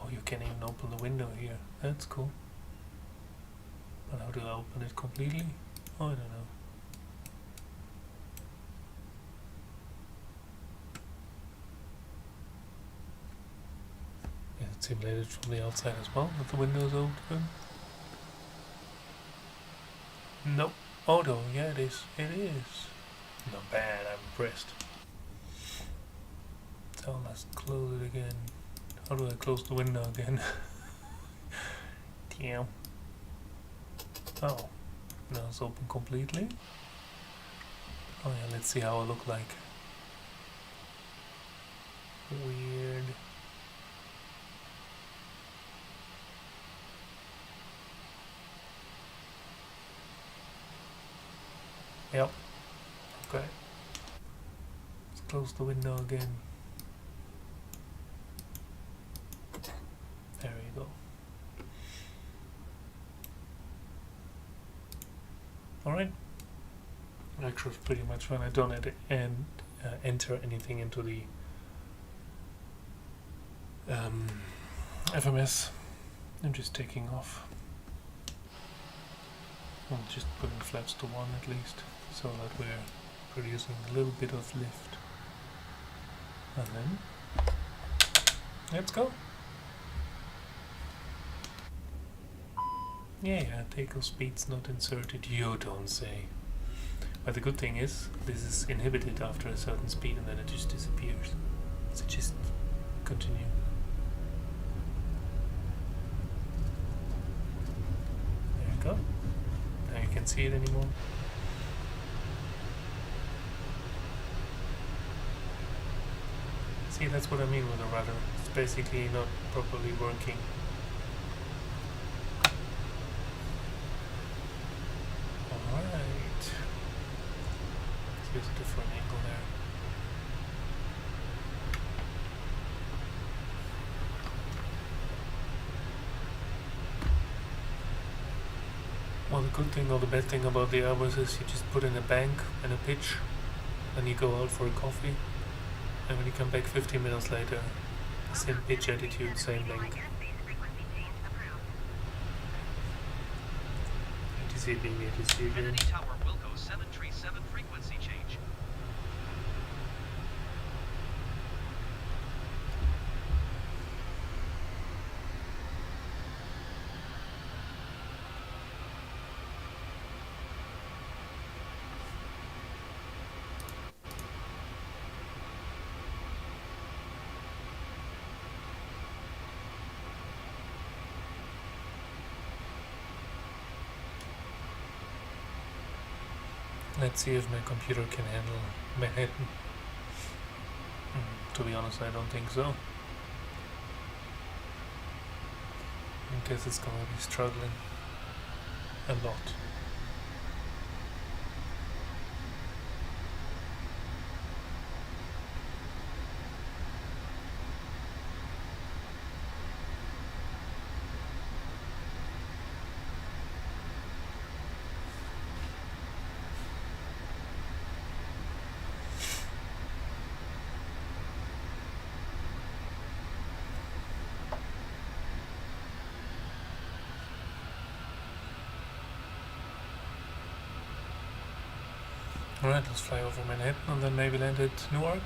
Oh, you can even open the window here. That's cool. But how do I open it completely? Oh, I don't know. Yeah, it's simulated from the outside as well, with the windows open. Nope. Auto, yeah it is. It is. Not bad, I'm impressed. So let's close it again. How do I close the window again? Damn. Oh, now it's open completely. Oh yeah, let's see how I look like. Weird. Yep. Okay. Let's close the window again. There you go. Alright. Actually, pretty much when I don't enter anything into the FMS, I'm just taking off. I'm just putting flaps to 1 at least, so that we're producing a little bit of lift. And then, let's go. Yeah, takeoff speed's not inserted, you don't say. But the good thing is, this is inhibited after a certain speed and then it just disappears. So just continue. There you go. Now you can see it anymore. See, that's what I mean with the rudder. It's basically not properly working. Alright. Let's use a different angle there. Well, the good thing or the bad thing about the Airbus is you just put in a bank and a pitch, and you go out for a coffee, and when you come back 15 minutes later, same pitch attitude, same length. ATC being ATC again. Kennedy Tower, Wilco 737 frequency change. Let's see if my computer can handle Manhattan. To be honest, I don't think so. I guess it's gonna be struggling a lot. Alright, let's fly over Manhattan and then maybe land at Newark.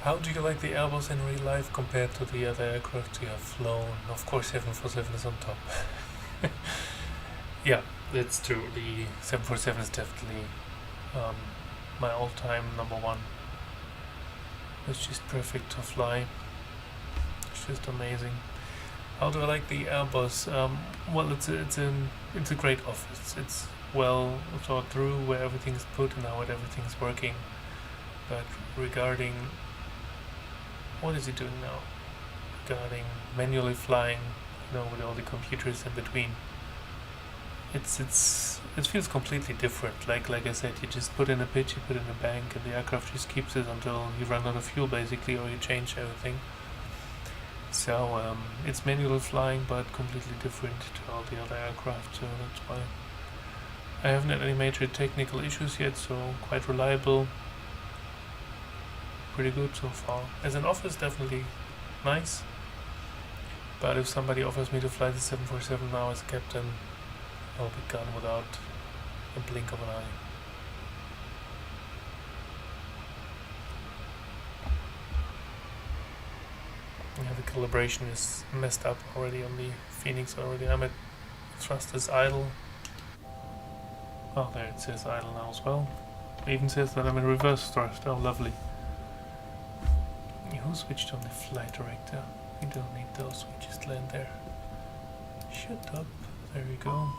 How do you like the Airbus in real life compared to the other aircraft you have flown? Of course, 747 is on top. Yeah, that's true. The 747 is definitely my all-time number one. It's just perfect to fly. It's just amazing. How do I like the Airbus? Well, it's a great office. It's well thought through where everything's put and how everything's working. But regarding what is he doing now? Regarding manually flying, with all the computers in between. It feels completely different. Like I said, you just put in a pitch, you put in a bank, and the aircraft just keeps it until you run out of fuel, basically, or you change everything. So it's manual flying, but completely different to all the other aircraft. So that's why I haven't had any major technical issues yet. So quite reliable, pretty good so far. As an office, definitely nice. But if somebody offers me to fly the 747 now as a captain, I'll be gone without a blink of an eye. Yeah, the calibration is messed up already on the Phoenix already. I'm at thrusters idle. Oh, there it says idle now as well. It even says that I'm in reverse thrust. Oh, lovely. Who switched on the flight director? We don't need those, we just land there. Shut up. There we go.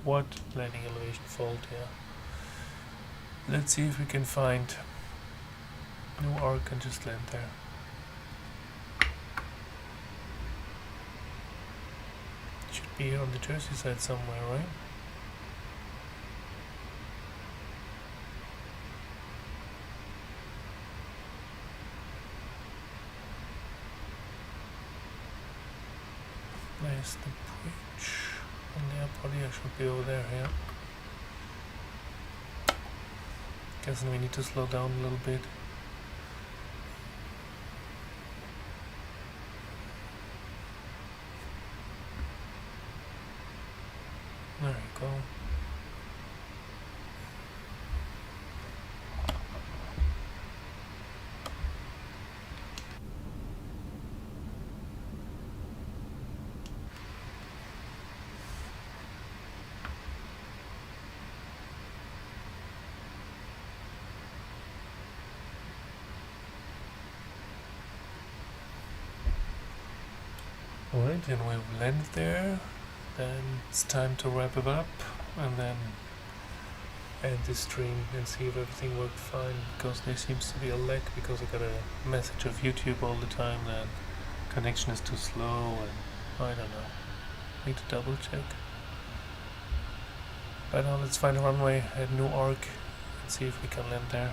What? Landing elevation fault, yeah. Let's see if we can find new arc and just land there. Should be here on the Jersey side somewhere, right? There's the bridge on the airport. I should be over there, yeah. Guessing we need to slow down a little bit. There we go. Alright, and we've landed there. Then it's time to wrap it up and then end this stream and see if everything worked fine, because there seems to be a lag because I got a message of YouTube all the time that connection is too slow and I don't know. Need to double check. But now let's find a runway at New Arc and see if we can land there.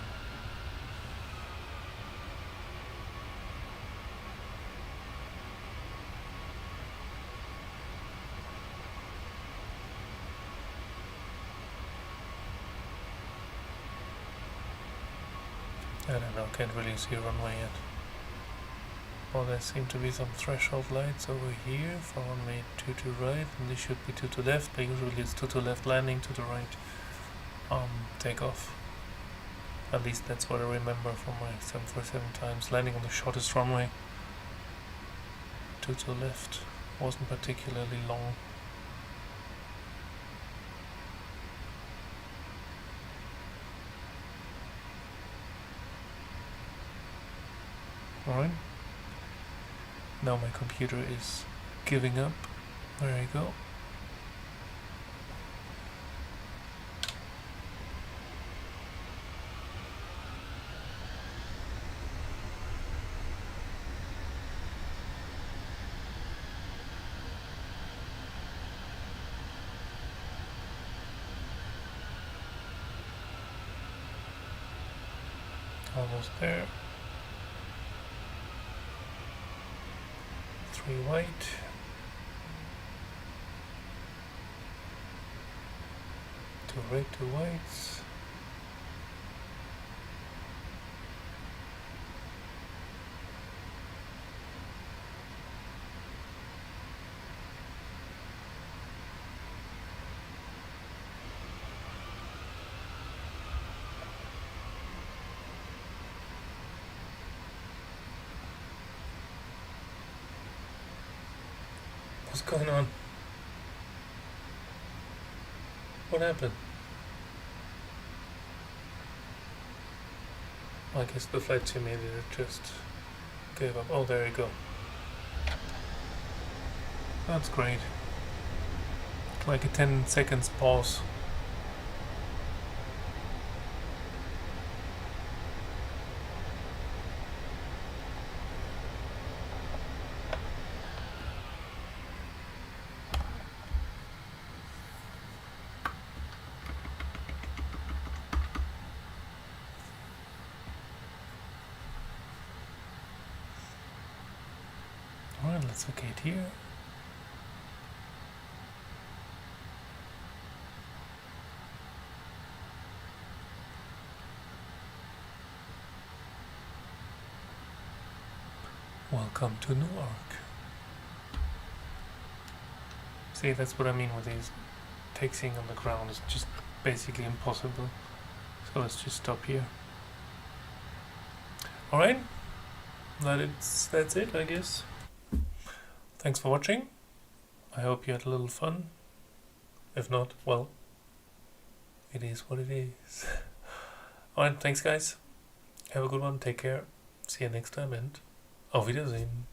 I don't know, can't really see a runway yet. Well, there seem to be some threshold lights over here for runway 2 to right, and this should be 2 to left, but usually it's 2 to left landing, 2 to right takeoff. At least that's what I remember from my 747 times. Landing on the shortest runway, 2 to left, wasn't particularly long. Alright. Now my computer is giving up. There you go. Almost there. 3 white. 2 red, 2 whites. What's going on? What happened? I guess the flight simulator just gave up. Oh, there you go. That's great. Like a 10 seconds pause. Alright, let's locate here. Welcome to Newark. See, that's what I mean with these. Taxiing on the ground is just basically impossible. So let's just stop here. Alright, that's it, I guess. Thanks for watching. I hope you had a little fun. If not, well, it is what it is. Alright, thanks guys. Have a good one, take care. See you next time and auf Wiedersehen.